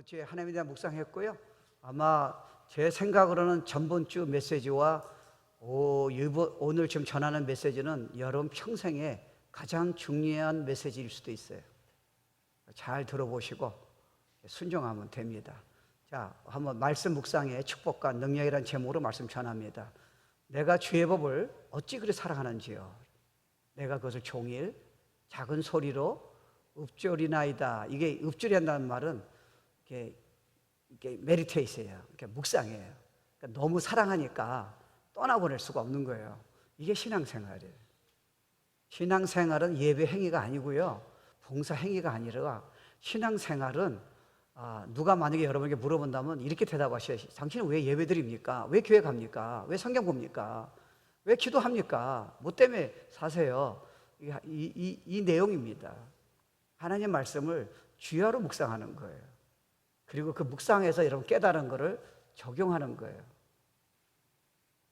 제 하나님에 대한 묵상했고요. 아마 제 생각으로는 전번 주 메시지와 오늘 지금 전하는 메시지는 여러분 평생에 가장 중요한 메시지일 수도 있어요. 잘 들어보시고 순종하면 됩니다. 자, 한번 말씀 묵상의 축복과 능력이라는 제목으로 말씀 전합니다. 내가 주의 법을 어찌 그리 사랑하는지요. 내가 그것을 종일 작은 소리로 읊조리나이다. 이게 읊조리한다는 말은 이게 메디테이션이에요. 이렇게 묵상이에요. 그러니까 너무 사랑하니까 떠나보낼 수가 없는 거예요. 이게 신앙생활이에요. 신앙생활은 예배 행위가 아니고요, 봉사 행위가 아니라 신앙생활은 누가 만약에 여러분에게 물어본다면 이렇게 대답하셔야 해요. 당신은 왜 예배 드립니까? 왜 교회 갑니까? 왜 성경 봅니까? 왜 기도합니까? 뭐 때문에 사세요? 이 내용입니다. 하나님 말씀을 주야로 묵상하는 거예요. 그리고 그 묵상에서 여러분 깨달은 거를 적용하는 거예요.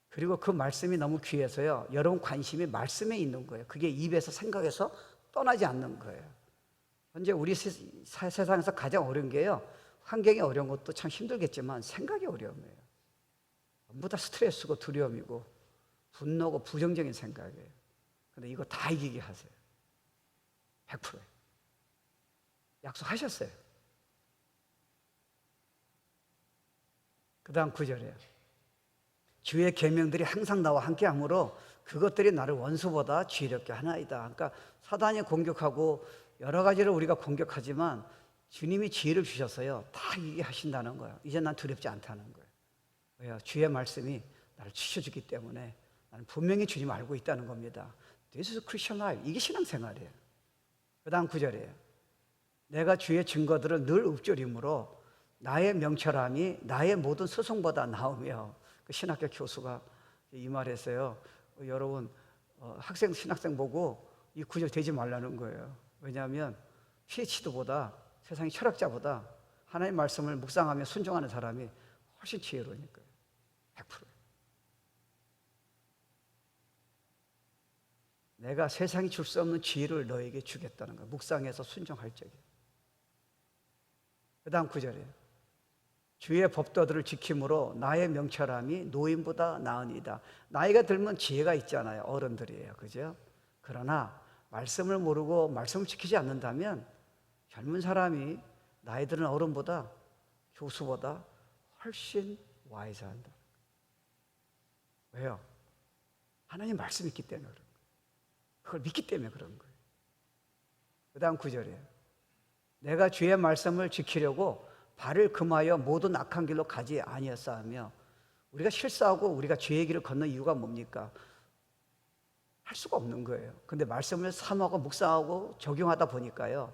그리고 그 말씀이 너무 귀해서요, 여러분 관심이 말씀에 있는 거예요. 그게 입에서 생각에서 떠나지 않는 거예요. 현재 우리 세상에서 가장 어려운 게요, 환경이 어려운 것도 참 힘들겠지만 생각이 어려움이에요. 전부 다 스트레스고 두려움이고 분노고 부정적인 생각이에요. 근데 이거 다 이기게 하세요. 100%예요. 약속하셨어요. 그 다음 9절이에요. 주의 계명들이 항상 나와 함께하므로 그것들이 나를 원수보다 지혜롭게 하나이다. 그러니까 사단이 공격하고 여러 가지를 우리가 공격하지만 주님이 지혜를 주셨어요. 다 이게 하신다는 거예요. 이제 난 두렵지 않다는 거예요. 왜요? 주의 말씀이 나를 지켜주기 때문에 나는 분명히 주님 알고 있다는 겁니다. This is Christian life. 이게 신앙생활이에요. 그 다음 9절이에요. 내가 주의 증거들을 늘 읊조림으로 나의 명철함이 나의 모든 스승보다 나으며, 그 신학교 교수가 이 말했어요. 여러분 신학생 보고 이 구절 되지 말라는 거예요. 왜냐하면 PhD보다 세상의 철학자보다 하나님의 말씀을 묵상하며 순종하는 사람이 훨씬 지혜로우니까요. 100%. 내가 세상이 줄 수 없는 지혜를 너에게 주겠다는 거예요. 묵상해서 순종할 적에. 그 다음 9절이에요. 주의 법도들을 지킴으로 나의 명철함이 노인보다 나으니이다. 나이가 들면 지혜가 있잖아요. 어른들이에요. 그죠? 그러나 말씀을 모르고 말씀을 지키지 않는다면 젊은 사람이 나이 드는 어른보다, 교수보다 훨씬 와이즈한다. 왜요? 하나님 말씀이 있기 때문에 그런 거예요. 그걸 믿기 때문에 그런 거예요. 그 다음 9절이에요. 내가 주의 말씀을 지키려고 발을 금하여 모든 악한 길로 가지 아니었사하며. 우리가 실수하고 우리가 죄의 길을 걷는 이유가 뭡니까? 할 수가 없는 거예요. 근데 말씀을 삼하고 묵상하고 적용하다 보니까요,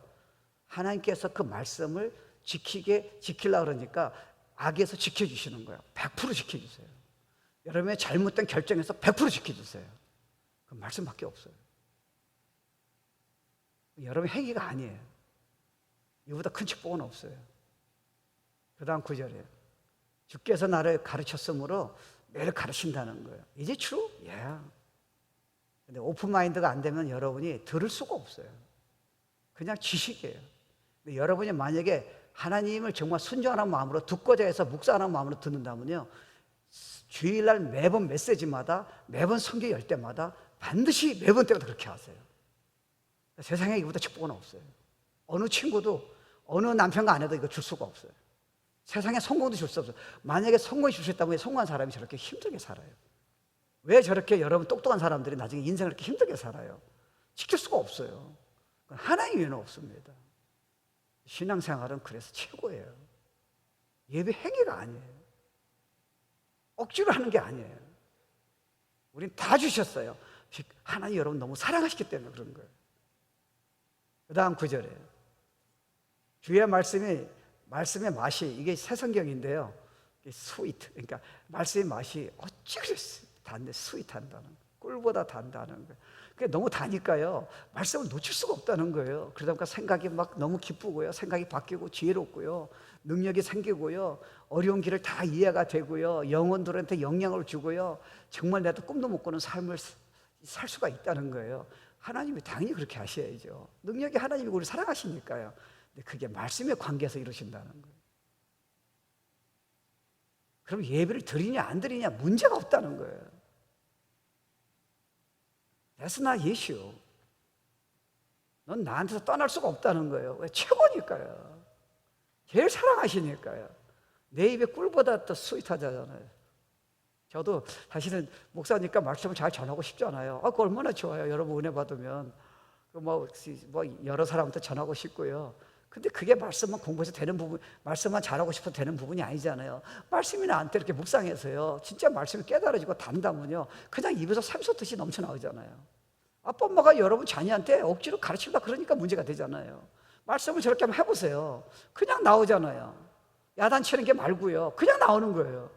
하나님께서 그 말씀을 지키려고 그러니까 악에서 지켜주시는 거예요. 100% 지켜주세요. 여러분의 잘못된 결정에서 100% 지켜주세요. 그 말씀밖에 없어요. 여러분의 행위가 아니에요. 이보다 큰 축복은 없어요. 그 다음 9절이에요. 주께서 나를 가르쳤으므로 매일 가르친다는 거예요. Is it true? Yeah. 근데 오픈마인드가 안 되면 여러분이 들을 수가 없어요. 그냥 지식이에요. 근데 여러분이 만약에 하나님을 정말 순종하는 마음으로 듣고자 해서 묵상하는 마음으로 듣는다면요, 주일날 매번 메시지마다, 매번 성경 열 때마다 반드시 매번 때마다 그렇게 하세요. 세상에 이보다 축복은 없어요. 어느 친구도 어느 남편과 아내도 이거 줄 수가 없어요. 세상에 성공도 줄 수 없어요. 만약에 성공이 줄 수 있다면 성공한 사람이 저렇게 힘들게 살아요? 왜 저렇게 여러분 똑똑한 사람들이 나중에 인생을 이렇게 힘들게 살아요? 지킬 수가 없어요. 하나님 외에는 없습니다. 신앙생활은 그래서 최고예요. 예배 행위가 아니에요. 억지로 하는 게 아니에요. 우린 다 주셨어요. 하나님 여러분 너무 사랑하시기 때문에 그런 거예요. 그 다음 9절에 주의 말씀의 맛이, 이게 새 성경인데요, 스위트, 그러니까 말씀의 맛이 어찌 그래 단데 스윗한다는 거예요. 꿀보다 단다는 거예요. 그게 너무 다니까요, 말씀을 놓칠 수가 없다는 거예요. 그러다 보니까 생각이 막 너무 기쁘고요, 생각이 바뀌고 지혜롭고요, 능력이 생기고요, 어려운 길을 다 이해가 되고요, 영혼들한테 영향을 주고요, 정말 내가 꿈도 못 꾸는 삶을 살 수가 있다는 거예요. 하나님이 당연히 그렇게 하셔야죠. 능력이 하나님이 우리를 사랑하시니까요. 근데 그게 말씀의 관계에서 이루신다는 거예요. 그럼 예배를 드리냐 안 드리냐 문제가 없다는 거예요. That's not issue. 넌 나한테서 떠날 수가 없다는 거예요. 왜? 최고니까요. 제일 사랑하시니까요. 내 입에 꿀보다 더 스윗하잖아요. 저도 사실은 목사니까 말씀을 잘 전하고 싶잖아요. 그거 얼마나 좋아요. 여러분 은혜 받으면 뭐 여러 사람한테 전하고 싶고요. 근데 그게 말씀만 공부해서 되는 부분, 말씀만 잘하고 싶어서 되는 부분이 아니잖아요. 말씀이 나한테 이렇게 묵상해서요, 진짜 말씀이 깨달아지고 담다면요, 그냥 입에서 샘솟듯이 넘쳐나오잖아요. 아빠 엄마가 여러분 자녀한테 억지로 가르치려고 그러니까 문제가 되잖아요. 말씀을 저렇게 한번 해보세요. 그냥 나오잖아요. 야단치는 게 말고요, 그냥 나오는 거예요.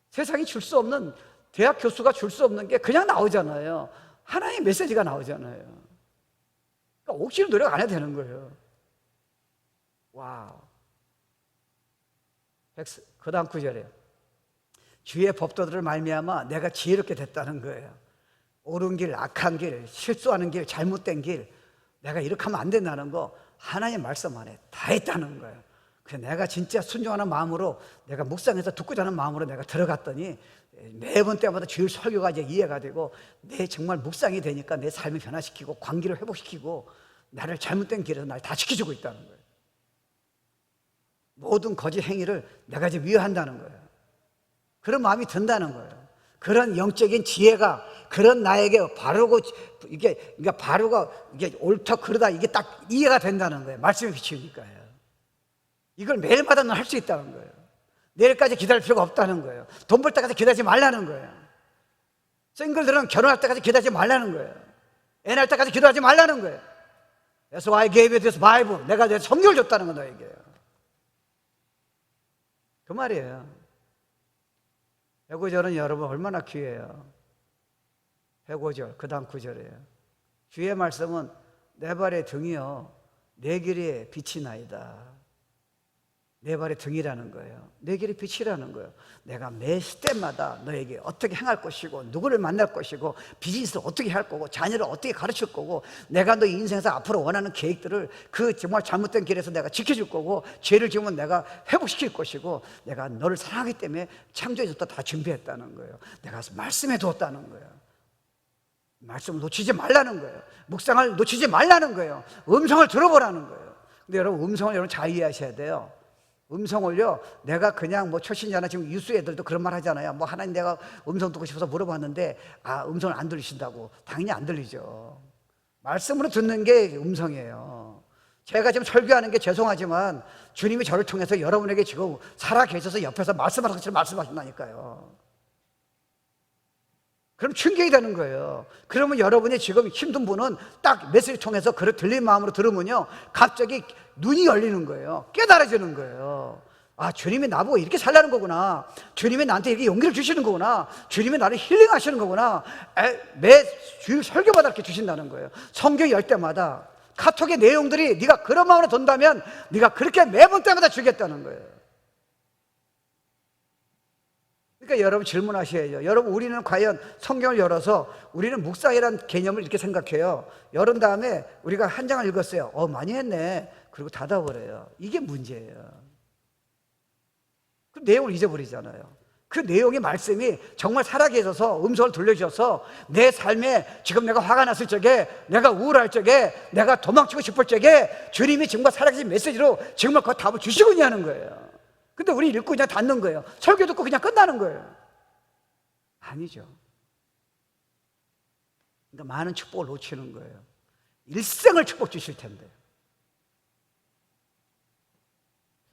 세상이 줄 수 없는, 대학 교수가 줄 수 없는 게 그냥 나오잖아요. 하나의 메시지가 나오잖아요. 그러니까 억지로 노력 안 해도 되는 거예요. 와우. 그 다음 구절이에요. 주의 법도들을 말미암아 내가 지혜롭게 됐다는 거예요. 옳은 길, 악한 길, 실수하는 길, 잘못된 길, 내가 이렇게 하면 안 된다는 거 하나님 말씀 안에 다 했다는 거예요. 그래서 내가 진짜 순종하는 마음으로, 내가 묵상해서 듣고자 하는 마음으로 내가 들어갔더니 매번 때마다 주일 설교가 이제 이해가 되고, 내 정말 묵상이 되니까 내 삶을 변화시키고 관계를 회복시키고 나를 잘못된 길에서 날 다 지켜주고 있다는 거예요. 모든 거짓 행위를 내가 이제 위로한다는 거예요. 그런 마음이 든다는 거예요. 그런 영적인 지혜가, 그런 나에게 바르고, 이게, 그러니까 바르고, 이게 옳다, 그러다, 이게 딱 이해가 된다는 거예요. 말씀에 비치니까요. 이걸 매일마다 할 수 있다는 거예요. 내일까지 기다릴 필요가 없다는 거예요. 돈 벌 때까지 기다리지 말라는 거예요. 싱글들은 결혼할 때까지 기다리지 말라는 거예요. 애 낳을 때까지 기다리지 말라는 거예요. That's why I gave you this Bible. 내가 내 성경을 줬다는 건 너에게. 그 말이에요. 회고절은 여러분 얼마나 귀해요. 회고절, 그 다음 구절이에요. 주의 말씀은 내 발의 등이요 내 길에 빛이 나이다. 내 발의 등이라는 거예요. 내 길의 빛이라는 거예요. 내가 매 시대마다 너에게 어떻게 행할 것이고, 누구를 만날 것이고, 비즈니스를 어떻게 할 거고, 자녀를 어떻게 가르칠 거고, 내가 너 인생에서 앞으로 원하는 계획들을 그 정말 잘못된 길에서 내가 지켜줄 거고, 죄를 지으면 내가 회복시킬 것이고, 내가 너를 사랑하기 때문에 창조해줬다 다 준비했다는 거예요. 내가 말씀해 두었다는 거예요. 말씀을 놓치지 말라는 거예요. 묵상을 놓치지 말라는 거예요. 음성을 들어보라는 거예요. 근데 여러분, 음성을 여러분 잘 이해하셔야 돼요. 음성을요, 내가 그냥 뭐 초신자나 지금 유수 애들도 그런 말 하잖아요. 뭐 하나님 내가 음성 듣고 싶어서 물어봤는데, 음성을 안 들리신다고. 당연히 안 들리죠. 말씀으로 듣는 게 음성이에요. 제가 지금 설교하는 게 죄송하지만 주님이 저를 통해서 여러분에게 지금 살아 계셔서 옆에서 말씀하는 것처럼 말씀하신다니까요. 그럼 충격이 되는 거예요. 그러면 여러분이 지금 힘든 분은 딱 메시지 통해서 그를 들린 마음으로 들으면요, 갑자기 눈이 열리는 거예요. 깨달아지는 거예요. 주님이 나보고 이렇게 살라는 거구나. 주님이 나한테 이렇게 용기를 주시는 거구나. 주님이 나를 힐링하시는 거구나. 매 주일 설교마다 이렇게 주신다는 거예요. 성경 열 때마다 카톡의 내용들이 네가 그런 마음으로 든다면 네가 그렇게 매번 때마다 주겠다는 거예요. 그러니까 여러분 질문하셔야죠. 여러분, 우리는 과연 성경을 열어서, 우리는 묵상이라는 개념을 이렇게 생각해요. 열은 다음에 우리가 한 장을 읽었어요. 많이 했네. 그리고 닫아버려요. 이게 문제예요. 그 내용을 잊어버리잖아요. 그 내용의 말씀이 정말 살아계셔서 음성을 들려주셔서 내 삶에 지금 내가 화가 났을 적에, 내가 우울할 적에, 내가 도망치고 싶을 적에 주님이 정말 살아계신 메시지로 정말 그 답을 주시고 있냐는 거예요. 근데 우리 읽고 그냥 닫는 거예요. 설교 듣고 그냥 끝나는 거예요. 아니죠. 그러니까 많은 축복을 놓치는 거예요. 일생을 축복 주실 텐데.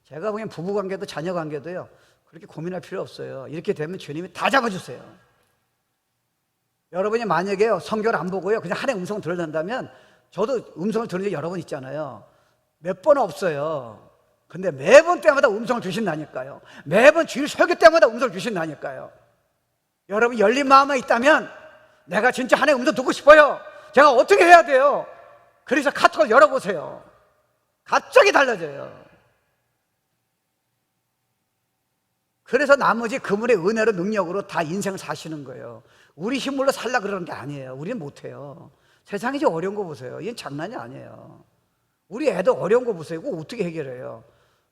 제가 보기엔 부부관계도 자녀관계도요, 그렇게 고민할 필요 없어요. 이렇게 되면 주님이 다 잡아주세요. 여러분이 만약에 성경을 안 보고요, 그냥 하나의 음성을 들어낸다면, 저도 음성을 들은 적 여러 번 있잖아요. 몇 번 없어요. 근데 매번 때마다 음성을 주신다니까요. 매번 주일 설교 때마다 음성을 주신다니까요. 여러분, 열린 마음에 있다면, 내가 진짜 하나님의 음성 듣고 싶어요. 제가 어떻게 해야 돼요? 그래서 카톡을 열어보세요. 갑자기 달라져요. 그래서 나머지 그분의 은혜로, 능력으로 다 인생을 사시는 거예요. 우리 힘으로 살라 그러는 게 아니에요. 우리는 못해요. 세상이 좀 어려운 거 보세요. 이건 장난이 아니에요. 우리 애도 어려운 거 보세요. 이거 어떻게 해결해요?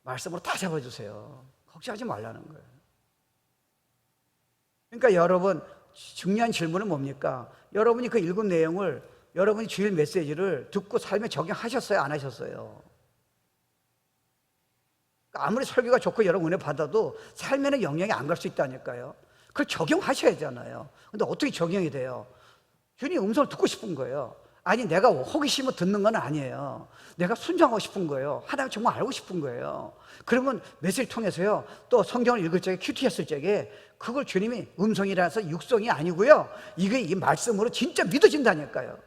말씀으로 다 잡아주세요. 걱정하지 말라는 거예요. 그러니까 여러분, 중요한 질문은 뭡니까? 여러분이 그 읽은 내용을, 여러분이 주일 메시지를 듣고 삶에 적용하셨어요? 안 하셨어요? 아무리 설교가 좋고 여러분 은혜 받아도 삶에는 영향이 안 갈 수 있다니까요. 그걸 적용하셔야 하잖아요. 근데 어떻게 적용이 돼요? 주님 음성을 듣고 싶은 거예요. 아니, 내가 호기심을 듣는 건 아니에요. 내가 순종하고 싶은 거예요. 하나님 정말 알고 싶은 거예요. 그러면 메시지를 통해서요, 또 성경을 읽을 적에, 큐티 했을 적에 그걸 주님이 음성이라서 육성이 아니고요, 이게 이 말씀으로 진짜 믿어진다니까요.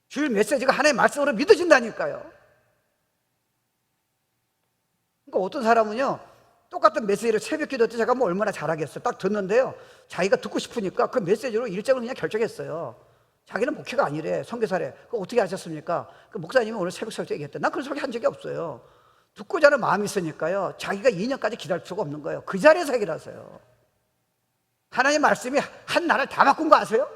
주일 메시지가 하나의 말씀으로 믿어진다니까요. 그러니까 어떤 사람은요, 똑같은 메시지를 새벽 기도 때 제가 뭐 얼마나 잘하겠어요. 딱 듣는데요, 자기가 듣고 싶으니까 그 메시지로 일정을 그냥 결정했어요. 자기는 목회가 아니래, 선교사래. 그거 어떻게 하셨습니까? 그 목사님이 오늘 새벽 설교 얘기했대. 난 그런 설교 한 적이 없어요. 듣고자 하는 마음이 있으니까요, 자기가 2년까지 기다릴 필요가 없는 거예요. 그 자리에서 해결하세요. 하나님의 말씀이 한 나라를 다 바꾼 거 아세요?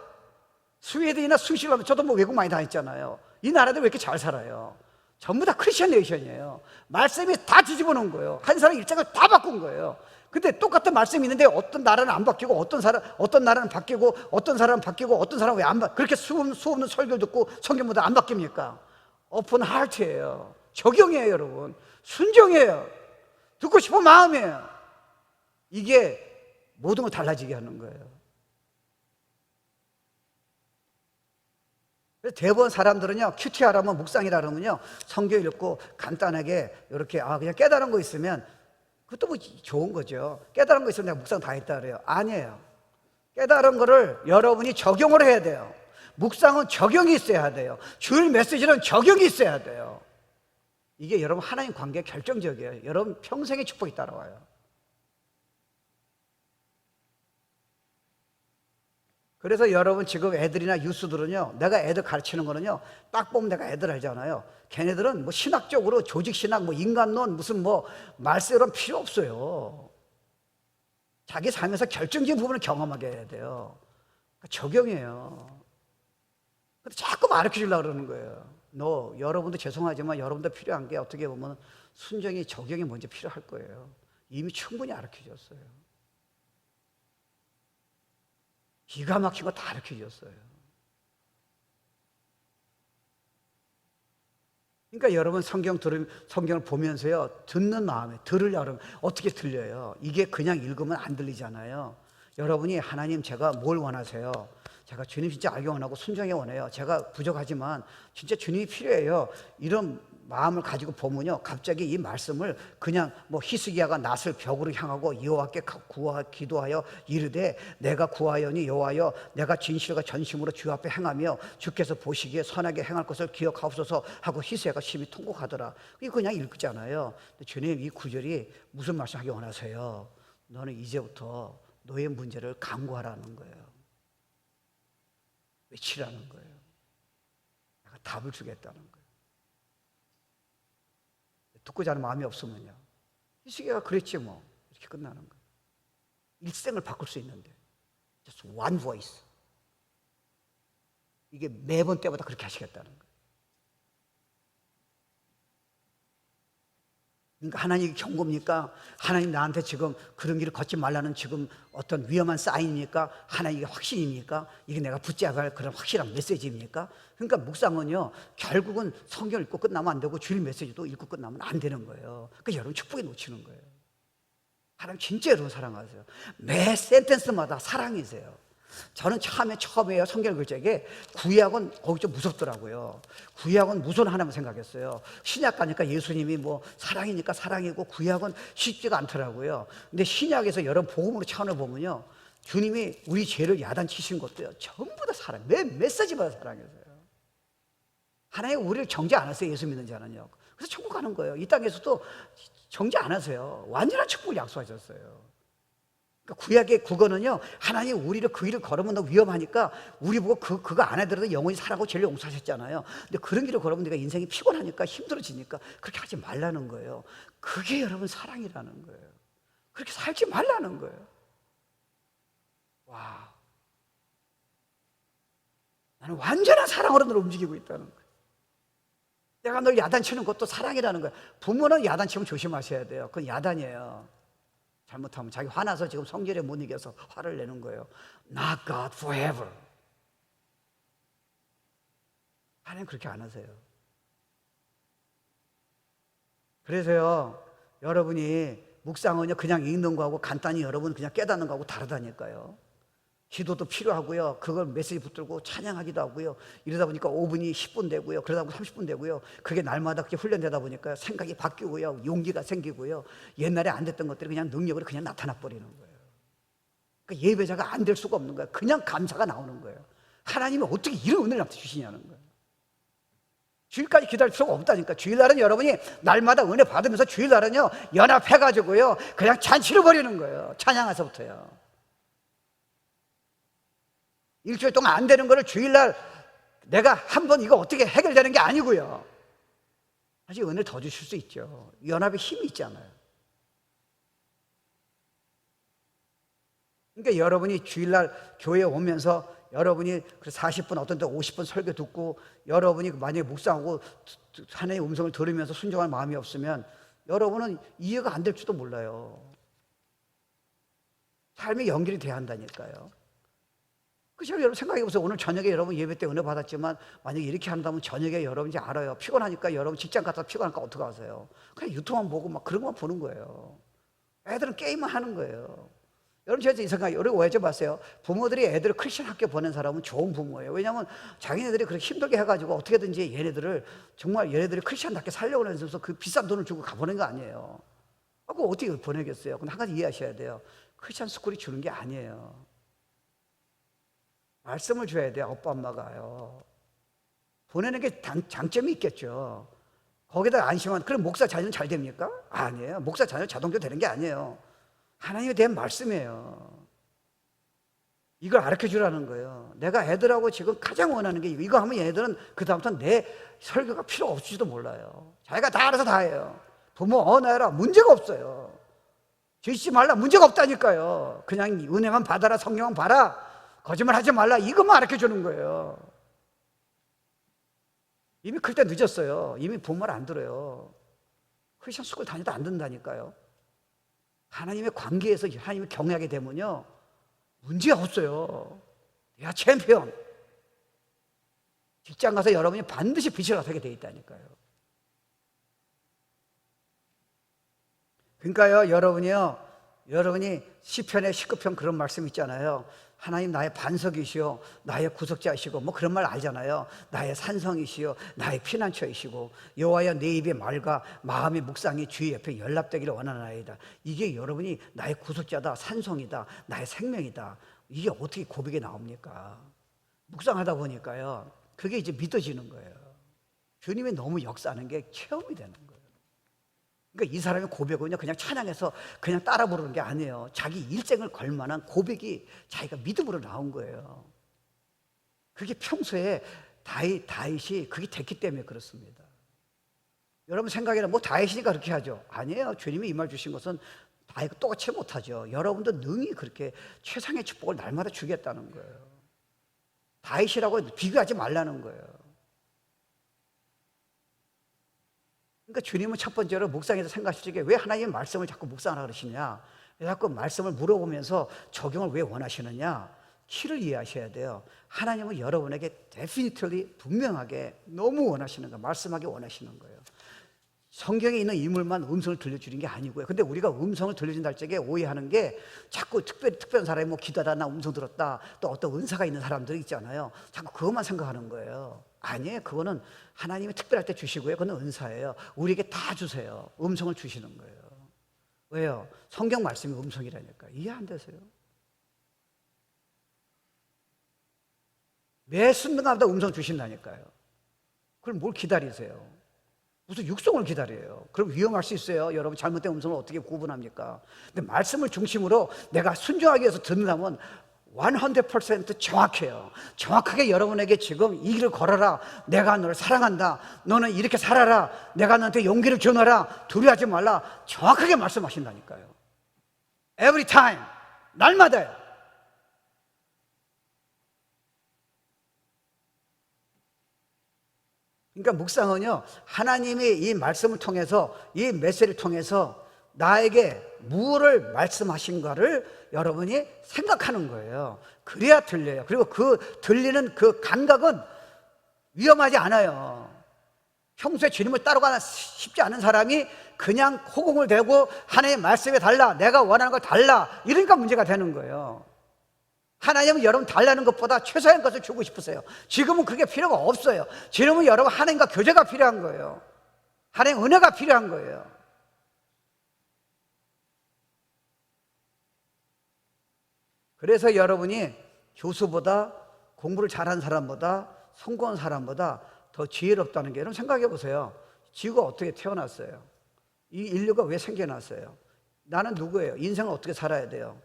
스웨덴이나 스위스land, 저도 뭐 외국 많이 다녔잖아요. 이 나라들 왜 이렇게 잘 살아요? 전부 다 크리스천 네이션이에요. 말씀이 다 뒤집어 놓은 거예요. 한 사람 일정을 다 바꾼 거예요. 근데 똑같은 말씀이 있는데 어떤 나라는 안 바뀌고, 어떤 나라는 바뀌고, 어떤 사람은 바뀌고, 어떤 사람은 왜 안 바뀌고, 그렇게 수없는 설교를 듣고 성경보다 안 바뀝니까? 오픈 하트예요. 적용이에요, 여러분. 순종이에요. 듣고 싶은 마음이에요. 이게 모든 걸 달라지게 하는 거예요. 대부분 사람들은요, 큐티하라면, 묵상이라 그러면요, 성경 읽고 간단하게 이렇게 그냥 깨달은 거 있으면 그것도 뭐 좋은 거죠. 깨달은 거 있으면 내가 묵상 다 했다 그래요. 아니에요. 깨달은 거를 여러분이 적용을 해야 돼요. 묵상은 적용이 있어야 돼요. 주일 메시지는 적용이 있어야 돼요. 이게 여러분 하나님 관계에 결정적이에요. 여러분 평생의 축복이 따라와요. 그래서 여러분 지금 애들이나 유스들은요, 내가 애들 가르치는 거는요, 딱 보면 내가 애들 알잖아요. 걔네들은 뭐 신학적으로 조직신학, 뭐 인간론, 무슨 뭐 말세 이런 필요 없어요. 자기 삶에서 결정적인 부분을 경험하게 해야 돼요. 그러니까 적용이에요. 근데 자꾸 가르쳐 주려고 그러는 거예요. 여러분도 죄송하지만 여러분도 필요한 게 어떻게 보면 순종이, 적용이 먼저 필요할 거예요. 이미 충분히 가르쳐 줬어요. 기가 막힌 거 다 가르쳐 줬어요. 그러니까 여러분 성경을 보면서요, 듣는 마음에 들으려면 어떻게 들려요? 이게 그냥 읽으면 안 들리잖아요. 여러분이 하나님, 제가 뭘 원하세요? 제가 주님 진짜 알기 원하고 순종이 원해요. 제가 부족하지만 진짜 주님이 필요해요. 이런 마음을 가지고 보면요, 갑자기 이 말씀을 그냥 뭐 히스기야가 낫을 벽으로 향하고 여호와께 기도하여 이르되, 내가 구하여니 여호와여, 내가 진실과 전심으로 주 앞에 행하며 주께서 보시기에 선하게 행할 것을 기억하옵소서 하고 히스기야가 심히 통곡하더라. 이거 그냥 읽잖아요. 근데 주님, 이 구절이 무슨 말씀하기 원하세요? 너는 이제부터 너의 문제를 간구하라는 거예요. 외치라는 거예요. 내가 답을 주겠다는 거예요. 듣고자 하는 마음이 없으면요, 히스기야가 그랬지 뭐, 이렇게 끝나는 거예요. 일생을 바꿀 수 있는데 just one voice. 이게 매번 때마다 그렇게 하시겠다는 거예요. 그러니까 하나님이 경고입니까? 하나님 나한테 지금 그런 길을 걷지 말라는 지금 어떤 위험한 사인입니까? 하나님의 확신입니까? 이게 내가 붙잡아야 할 그런 확실한 메시지입니까? 그러니까 묵상은요, 결국은 성경을 읽고 끝나면 안 되고 주일 메시지도 읽고 끝나면 안 되는 거예요. 그러니까 여러분 축복에 놓치는 거예요. 하나님 진짜 여러분 사랑하세요. 매 센텐스마다 사랑이세요. 저는 처음에 성경을 읽을 적에 구약은 거기 좀 무섭더라고요. 구약은 무서운 하나님을 생각했어요. 신약 가니까 예수님이 뭐 사랑이니까 사랑이고, 구약은 쉽지가 않더라고요. 근데 신약에서 여러분 복음으로 차원을 보면요, 주님이 우리 죄를 야단치신 것도요, 전부 다 사랑, 매 메시지마다 사랑이세요. 하나님 우리를 정죄 안 하세요. 예수 믿는 자는요. 그래서 천국 가는 거예요. 이 땅에서도 정죄 안 하세요. 완전한 축복을 약속하셨어요. 그러니까 구약의 국어는요, 하나님 우리를 그 길을 걸으면 너무 위험하니까 우리 보고 그거 안 하더라도 영원히 살라고 죄를 용서하셨잖아요. 근데 그런 길을 걸으면 내가 인생이 피곤하니까, 힘들어지니까 그렇게 하지 말라는 거예요. 그게 여러분 사랑이라는 거예요. 그렇게 살지 말라는 거예요. 와, 나는 완전한 사랑으로 널 움직이고 있다는 거예요. 내가 널 야단치는 것도 사랑이라는 거예요. 부모는 야단치면 조심하셔야 돼요. 그건 야단이에요. 잘못하면 자기 화나서 지금 성질에 못 이겨서 화를 내는 거예요. Not God forever. 하나님 그렇게 안 하세요. 그래서요, 여러분이 묵상은요 그냥 읽는 거하고 간단히 여러분 그냥 깨닫는 거하고 다르다니까요. 기도도 필요하고요, 그걸 메시지 붙들고 찬양하기도 하고요, 이러다 보니까 5분이 10분 되고요, 그러다 보니 30분 되고요, 그게 날마다 그렇게 훈련되다 보니까 생각이 바뀌고요, 용기가 생기고요, 옛날에 안 됐던 것들이 그냥 능력으로 그냥 나타나 버리는 거예요. 그러니까 예배자가 안 될 수가 없는 거예요. 그냥 감사가 나오는 거예요. 하나님이 어떻게 이런 은혜를 나한테 주시냐는 거예요. 주일까지 기다릴 필요가 없다니까. 주일날은 여러분이 날마다 은혜 받으면서 주일날은요 연합해가지고요 그냥 잔치를 벌이는 거예요. 찬양에서부터요. 일주일 동안 안 되는 거를 주일날 내가 한번 이거 어떻게 해결되는 게 아니고요, 사실 은혜를 더 주실 수 있죠. 연합의 힘이 있잖아요. 그러니까 여러분이 주일날 교회에 오면서 여러분이 40분 어떤 때 50분 설교 듣고 여러분이 만약에 묵상하고 하나님의 음성을 들으면서 순종할 마음이 없으면 여러분은 이해가 안 될지도 몰라요. 삶이 연결이 돼야 한다니까요. 그죠? 여러분 생각해 보세요. 오늘 저녁에 여러분 예배 때 은혜 받았지만 만약에 이렇게 한다면 저녁에 여러분 이제 알아요. 피곤하니까 여러분 직장 갔다 피곤하니까 어떡하세요? 그냥 유튜브만 보고 막 그런 것만 보는 거예요. 애들은 게임만 하는 거예요. 여러분 제가 이 생각, 여러분 왜 해봤어요? 부모들이 애들을 크리스천 학교 보낸 사람은 좋은 부모예요. 왜냐하면 자기네들이 그렇게 힘들게 해가지고 어떻게든지 얘네들을 정말 얘네들이 크리스천답게 살려고 해서 그 비싼 돈을 주고 가보낸 거 아니에요. 그거 어떻게 보내겠어요? 근데 한 가지 이해하셔야 돼요. 크리스천 스쿨이 주는 게 아니에요. 말씀을 줘야 돼요. 아빠 엄마가요. 보내는 게 장점이 있겠죠. 거기다 안심하면, 그럼 목사 자녀는 잘 됩니까? 아니에요. 목사 자녀 자동적으로 되는 게 아니에요. 하나님에 대한 말씀이에요. 이걸 가르쳐 주라는 거예요. 내가 애들하고 지금 가장 원하는 게 이거 하면 얘들은 그다음부터 내 설교가 필요 없을지도 몰라요. 자기가 다 알아서 다 해요. 부모 언어해라, 문제가 없어요. 죄짓지 말라, 문제가 없다니까요. 그냥 은혜만 받아라, 성경만 봐라, 거짓말 하지 말라, 이것만 가르쳐 주는 거예요. 이미 클 때 늦었어요. 이미 부모를 안 들어요. 크리스천 스쿨 다니도 안 듣는다니까요. 하나님의 관계에서 하나님을 경외하게 되면요 문제가 없어요. 야 챔피언. 직장 가서 여러분이 반드시 빛을 나타내게 돼 있다니까요. 그러니까요 여러분이 시편의 19편 그런 말씀 있잖아요. 하나님 나의 반석이시오, 나의 구속자이시고 뭐 그런 말 알잖아요. 나의 산성이시오, 나의 피난처이시고 여호와여 내 입의 말과 마음의 묵상이 주의 옆에 연락되기를 원하나이다. 이게 여러분이 나의 구속자다, 산성이다, 나의 생명이다. 이게 어떻게 고백이 나옵니까? 묵상하다 보니까요 그게 이제 믿어지는 거예요. 주님이 너무 역사하는 게 체험이 되는 거예요. 그러니까 이 사람의 고백은요 그냥 찬양해서 그냥 따라 부르는 게 아니에요. 자기 일생을 걸 만한 고백이 자기가 믿음으로 나온 거예요. 그게 평소에 다윗이 그게 됐기 때문에 그렇습니다. 여러분 생각에는 뭐 다윗이니까 그렇게 하죠. 아니에요. 주님이 이 말 주신 것은 다윗과 똑같이 못하죠. 여러분도 능히 그렇게 최상의 축복을 날마다 주겠다는 거예요. 다윗이라고 비교하지 말라는 거예요. 그러니까 주님은 첫 번째로 묵상에서 생각하실 적에 왜 하나님의 말씀을 자꾸 묵상하라 그러시냐, 왜 자꾸 말씀을 물어보면서 적용을 왜 원하시느냐, 키를 이해하셔야 돼요. 하나님은 여러분에게 definitely 분명하게 너무 원하시는 거예요. 말씀하기 원하시는 거예요. 성경에 있는 인물만 음성을 들려주는 게 아니고요. 근데 우리가 음성을 들려준다 할 적에 오해하는 게 자꾸 특별한 사람이 뭐 기도하다 나 음성 들었다, 또 어떤 은사가 있는 사람들이 있잖아요. 자꾸 그것만 생각하는 거예요. 아니에요. 그거는 하나님이 특별할 때 주시고요. 그건 은사예요. 우리에게 다 주세요. 음성을 주시는 거예요. 왜요? 성경 말씀이 음성이라니까. 이해 안 되세요? 매 순간마다 음성 주신다니까요. 그럼 뭘 기다리세요? 무슨 육성을 기다려요? 그럼 위험할 수 있어요. 여러분 잘못된 음성을 어떻게 구분합니까? 근데 말씀을 중심으로 내가 순종하기 위해서 듣는다면 100% 정확해요. 정확하게 여러분에게 지금 이 길을 걸어라, 내가 너를 사랑한다, 너는 이렇게 살아라, 내가 너한테 용기를 주노라, 두려워하지 말라, 정확하게 말씀하신다니까요. Every time, 날마다요. 그러니까 묵상은요 하나님이 이 말씀을 통해서, 이 메시지를 통해서 나에게 무엇을 말씀하신가를 여러분이 생각하는 거예요. 그래야 들려요. 그리고 그 들리는 그 감각은 위험하지 않아요. 평소에 주님을 따라가기 쉽지 않은 사람이 그냥 호공을 대고 하나님의 말씀에 달라, 내가 원하는 걸 달라, 이러니까 문제가 되는 거예요. 하나님은 여러분 달라는 것보다 최소한 것을 주고 싶으세요. 지금은 그게 필요가 없어요. 지금은 여러분 하나님과 교제가 필요한 거예요. 하나님의 은혜가 필요한 거예요. 그래서 여러분이 교수보다, 공부를 잘하는 사람보다, 성공한 사람보다 더 지혜롭다는 게, 여러분 생각해 보세요. 지구가 어떻게 태어났어요? 이 인류가 왜 생겨났어요? 나는 누구예요? 인생을 어떻게 살아야 돼요?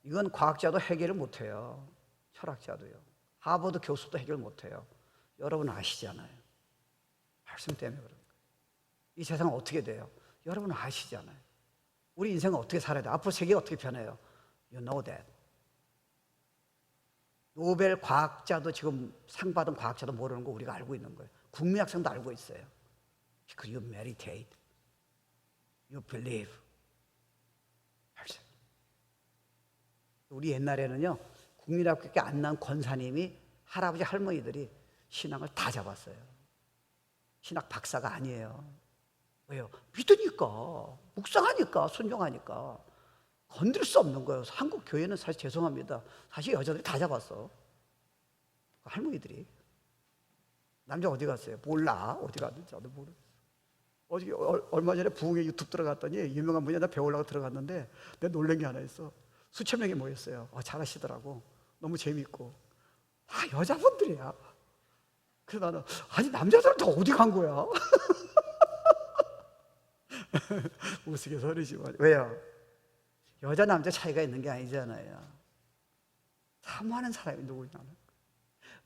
이건 과학자도 해결을 못해요. 철학자도요. 하버드 교수도 해결 못해요. 여러분 아시잖아요. 말씀 때문에 그런 거예요. 이 세상은 어떻게 돼요? 여러분 아시잖아요. 우리 인생은 어떻게 살아야 돼요? 앞으로 세계가 어떻게 변해요? You know that. 노벨 과학자도 지금 상 받은 과학자도 모르는 거 우리가 알고 있는 거예요. 국민학생도 알고 있어요. Because you meditate, you believe. 우리 옛날에는요, 국민학교에 안 나온 권사님이, 할아버지 할머니들이 신앙을 다 잡았어요. 신학 박사가 아니에요. 왜요? 믿으니까, 묵상하니까, 순종하니까. 건들 수 없는 거예요. 한국 교회는 사실 죄송합니다. 사실 여자들이 다 잡았어. 할머니들이. 남자 어디 갔어요? 몰라. 어디 갔는지 저도 모르겠어. 어제 얼마 전에 부흥회 유튜브 들어갔더니 유명한 분이 나 배우려고 들어갔는데 내가 놀란 게 하나 있어. 수천 명이 모였어요. 잘하시더라고. 너무 재밌고. 다 여자분들이야. 그래서 나는, 아니 남자들은 다 어디 간 거야? 우스갯소리지만. 왜요? 여자 남자 차이가 있는 게 아니잖아요. 사모하는 사람이 누구냐는,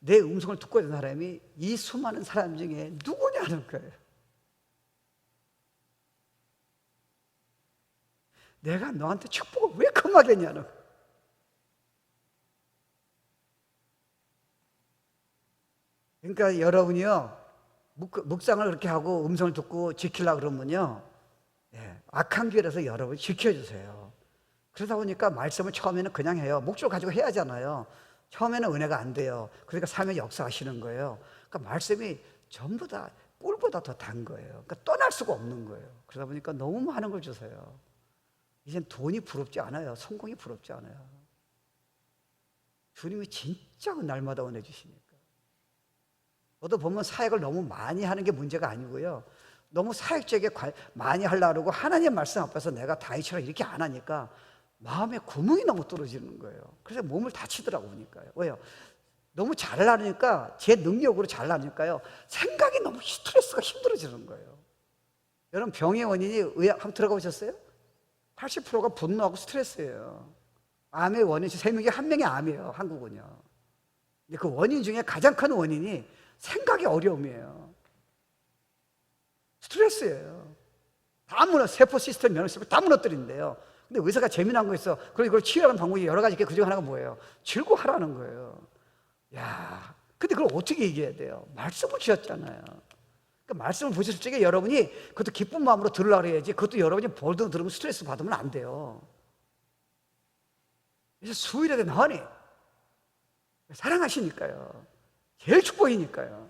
내 음성을 듣고 있는 사람이 이 수많은 사람 중에 누구냐는 거예요. 내가 너한테 축복을 왜 금하겠냐는. 그러니까 여러분이요, 묵상을 그렇게 하고 음성을 듣고 지키려고 그러면요, 악한 길에서 여러분 지켜주세요. 그러다 보니까 말씀을 처음에는 그냥 해요. 목적을 가지고 해야 하잖아요. 처음에는 은혜가 안 돼요. 그러니까 삶에 역사하시는 거예요. 그러니까 말씀이 전부 다 꿀보다 더 단 거예요. 그러니까 떠날 수가 없는 거예요. 그러다 보니까 너무 많은 걸 주세요. 이젠 돈이 부럽지 않아요. 성공이 부럽지 않아요. 주님이 진짜 날마다 은혜 주시니까. 저도 보면 사역을 너무 많이 하는 게 문제가 아니고요, 너무 사역적에 많이 하려고 하고 하나님 말씀 앞에서 내가 다윗처럼 이렇게 안 하니까 마음에 구멍이 너무 떨어지는 거예요. 그래서 몸을 다치더라고 보니까요. 왜요? 너무 잘하니까, 제 능력으로 잘하니까요, 생각이 너무 스트레스가 힘들어지는 거예요. 여러분 병의 원인이 의학 한번 들어가 보셨어요? 80%가 분노하고 스트레스예요. 암의 원인, 3명에 1명이 암이에요, 한국은요. 근데 그 원인 중에 가장 큰 원인이 생각의 어려움이에요. 스트레스예요. 다 세포 시스템, 면역 시스템 다 무너뜨린대요. 근데 의사가 재미난 거 있어. 그리고 이걸 치료하는 방법이 여러 가지 있게 그중 하나가 뭐예요? 즐거워하라는 거예요. 야, 근데 그걸 어떻게 이겨야 돼요? 말씀을 주셨잖아요. 그러니까 말씀을 보셨을 적에 여러분이 그것도 기쁜 마음으로 들으려고 해야지, 그것도 여러분이 볼든 들으면 스트레스 받으면 안 돼요. 그래서 수일에 대한 허니, 사랑하시니까요. 제일 축복이니까요.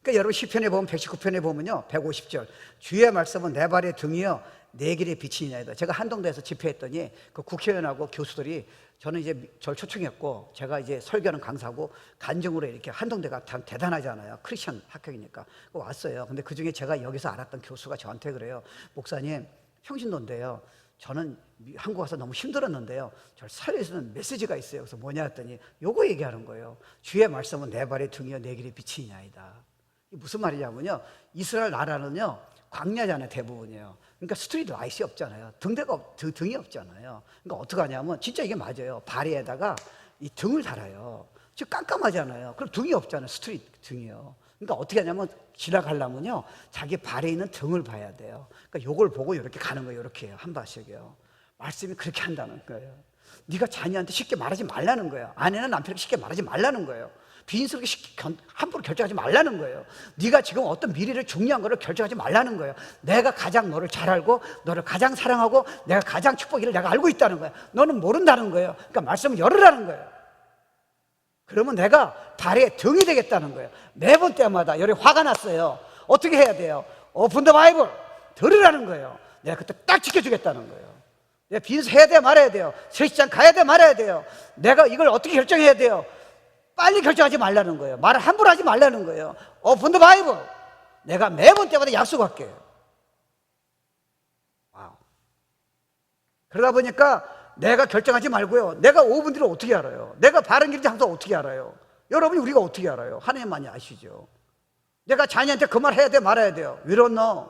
그러니까 여러분 시편에 보면 119편에 보면요, 150절, 주의 말씀은 내 발의 등이요 내 길의 빛이니이다. 제가 한동대에서 집회했더니 그 국회의원하고 교수들이, 저는 이제 저를 초청했고, 제가 이제 설교하는 강사고 간증으로 이렇게, 한동대가 참 대단하잖아요. 크리스천 학교이니까 왔어요. 근데 그 중에 제가 여기서 알았던 교수가 저한테 그래요. 목사님, 평신도인데요, 저는 한국 와서 너무 힘들었는데요, 저를 살려주는 메시지가 있어요. 그래서 뭐냐 했더니 요거 얘기하는 거예요. 주의 말씀은 내 발의 등이요 내 길의 빛이니이다. 무슨 말이냐면요, 이스라엘 나라는요 광야잖아요, 대부분이에요. 그러니까 스트리트 라이트이 없잖아요. 등이 없잖아요. 그러니까 어떻게 하냐면, 진짜 이게 맞아요. 발에다가 이 등을 달아요. 지금 깜깜하잖아요. 그럼 등이 없잖아요. 스트리트 등이요. 그러니까 어떻게 하냐면, 지나가려면요 자기 발에 있는 등을 봐야 돼요. 그러니까 요걸 보고 이렇게 가는 거예요. 이렇게 해요. 한 발씩이요. 말씀이 그렇게 한다는 거예요. 네가 자녀한테 쉽게 말하지 말라는 거예요. 아내는 남편에게 쉽게 말하지 말라는 거예요. 빈스럽게 함부로 결정하지 말라는 거예요. 네가 지금 어떤 미래를 중요한 거를 결정하지 말라는 거예요. 내가 가장 너를 잘 알고 너를 가장 사랑하고 내가 가장 축복이를 내가 알고 있다는 거예요. 너는 모른다는 거예요. 그러니까 말씀을 열으라는 거예요. 그러면 내가 발에 등이 되겠다는 거예요. 매번 때마다 열이 화가 났어요. 어떻게 해야 돼요? 오픈 더 바이블 들으라는 거예요. 내가 그때 딱 지켜주겠다는 거예요. 내가 빈스 해야 돼 말아야 돼요. 세시장 가야 돼 말아야 돼요. 내가 이걸 어떻게 결정해야 돼요? 빨리 결정하지 말라는 거예요. 말을 함부로 하지 말라는 거예요. 오픈 더 바이블 내가 매번 때마다 약속할게요. 와우. 그러다 보니까 내가 결정하지 말고요. 내가 5분 뒤를 어떻게 알아요? 내가 바른 길인지 항상 어떻게 알아요? 여러분이 우리가 어떻게 알아요? 하나님만이 아시죠. 내가 자녀한테 그 말 해야 돼 말아야 돼요. We don't know.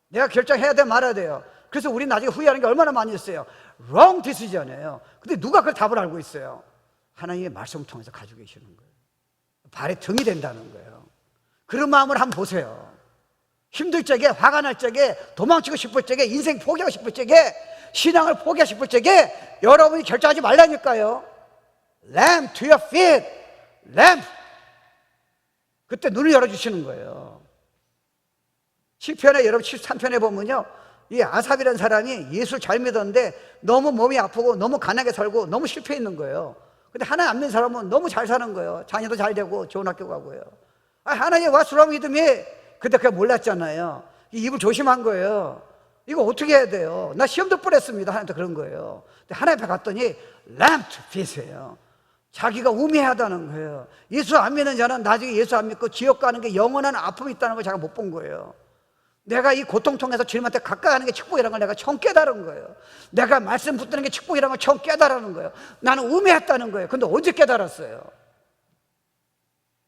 내가 결정해야 돼 말아야 돼요. 그래서 우리 나중에 후회하는 게 얼마나 많이 있어요. wrong decision이에요. 근데 누가 그 답을 알고 있어요? 하나님의 말씀을 통해서 가지고 계시는 거예요. 발에 등이 된다는 거예요. 그런 마음을 한번 보세요. 힘들 적에, 화가 날 적에, 도망치고 싶을 적에, 인생 포기하고 싶을 적에, 신앙을 포기하고 싶을 적에 여러분이 결정하지 말라니까요. Lamp to your feet. Lamp. 그때 눈을 열어주시는 거예요. 시편에 여러분 73편에 보면요, 이 아삽이라는 사람이 예수를 잘 믿었는데 너무 몸이 아프고 너무 가난하게 살고 너무 실패해 있는 거예요. 근데 하나님 안 믿는 사람은 너무 잘 사는 거예요. 자녀도 잘 되고 좋은 학교 가고요. 하나님 what's wrong with me? 그때 그게 몰랐잖아요. 입을 조심한 거예요. 이거 어떻게 해야 돼요? 나 시험도 뻔했습니다. 하나님도 그런 거예요. 근데 하나님 앞에 갔더니 lamp to feet이에요. 자기가 우매하다는 거예요. 예수 안 믿는 자는 나중에 예수 안 믿고 지옥 가는 게 영원한 아픔이 있다는 걸 제가 못 본 거예요. 내가 이 고통 통해서 주님한테 가까이 하는 게 축복이라는 걸 내가 처음 깨달은 거예요. 내가 말씀 붙드는 게 축복이라는 걸 처음 깨달은 거예요. 나는 우매했다는 거예요. 근데 언제 깨달았어요?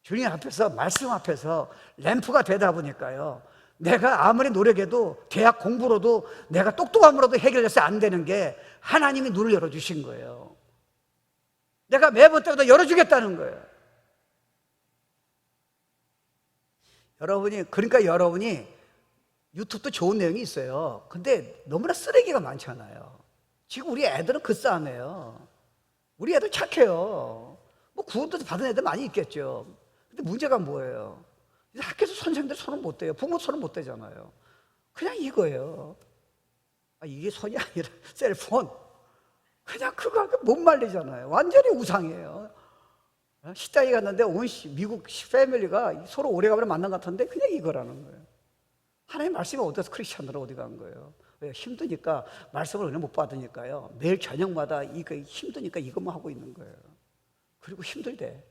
주님 앞에서, 말씀 앞에서 램프가 되다 보니까요, 내가 아무리 노력해도 대학 공부로도 내가 똑똑함으로도 해결돼서 안 되는 게 하나님이 눈을 열어주신 거예요. 내가 매번 때마다 열어주겠다는 거예요. 그러니까 여러분이 유튜브도 좋은 내용이 있어요. 근데 너무나 쓰레기가 많잖아요. 지금 우리 애들은 그 싸움이에요. 우리 애들 착해요. 뭐 구원도 받은 애들 많이 있겠죠. 근데 문제가 뭐예요? 학교에서 선생님들 손은 못 대요. 부모 손은 못 대잖아요. 그냥 이거예요. 이게 손이 아니라 셀폰. 그냥 그거 못 말리잖아요. 완전히 우상이에요. 식당에 갔는데 온 미국 패밀리가 서로 오래간만에 만난 것 같은데 그냥 이거라는 거예요. 하나님 말씀이 어디서 크리스찬으로 어디 간 거예요? 왜? 힘드니까, 말씀을 은혜 못 받으니까요. 매일 저녁마다 이거 힘드니까 이것만 하고 있는 거예요. 그리고 힘들대.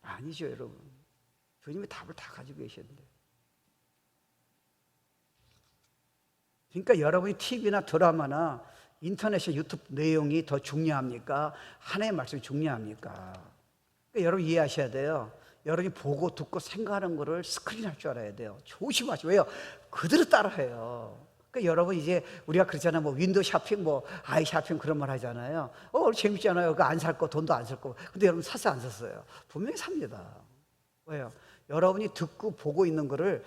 아니죠, 여러분. 주님이 답을 다 가지고 계시는데. 그러니까 여러분이 TV나 드라마나 인터넷의 유튜브 내용이 더 중요합니까? 하나님의 말씀이 중요합니까? 그러니까 여러분 이해하셔야 돼요. 여러분이 보고 듣고 생각하는 거를 스크린할 줄 알아야 돼요. 조심하시고. 왜요? 그대로 따라해요. 그러니까 여러분 이제 우리가 그러잖아요. 뭐 윈도우 쇼핑, 뭐 아이 쇼핑 그런 말 하잖아요. 재밌잖아요. 그거 안 살 거, 돈도 안 쓸 거. 근데 여러분 샀어요, 안 샀어요? 분명히 삽니다. 왜요? 여러분이 듣고 보고 있는 거를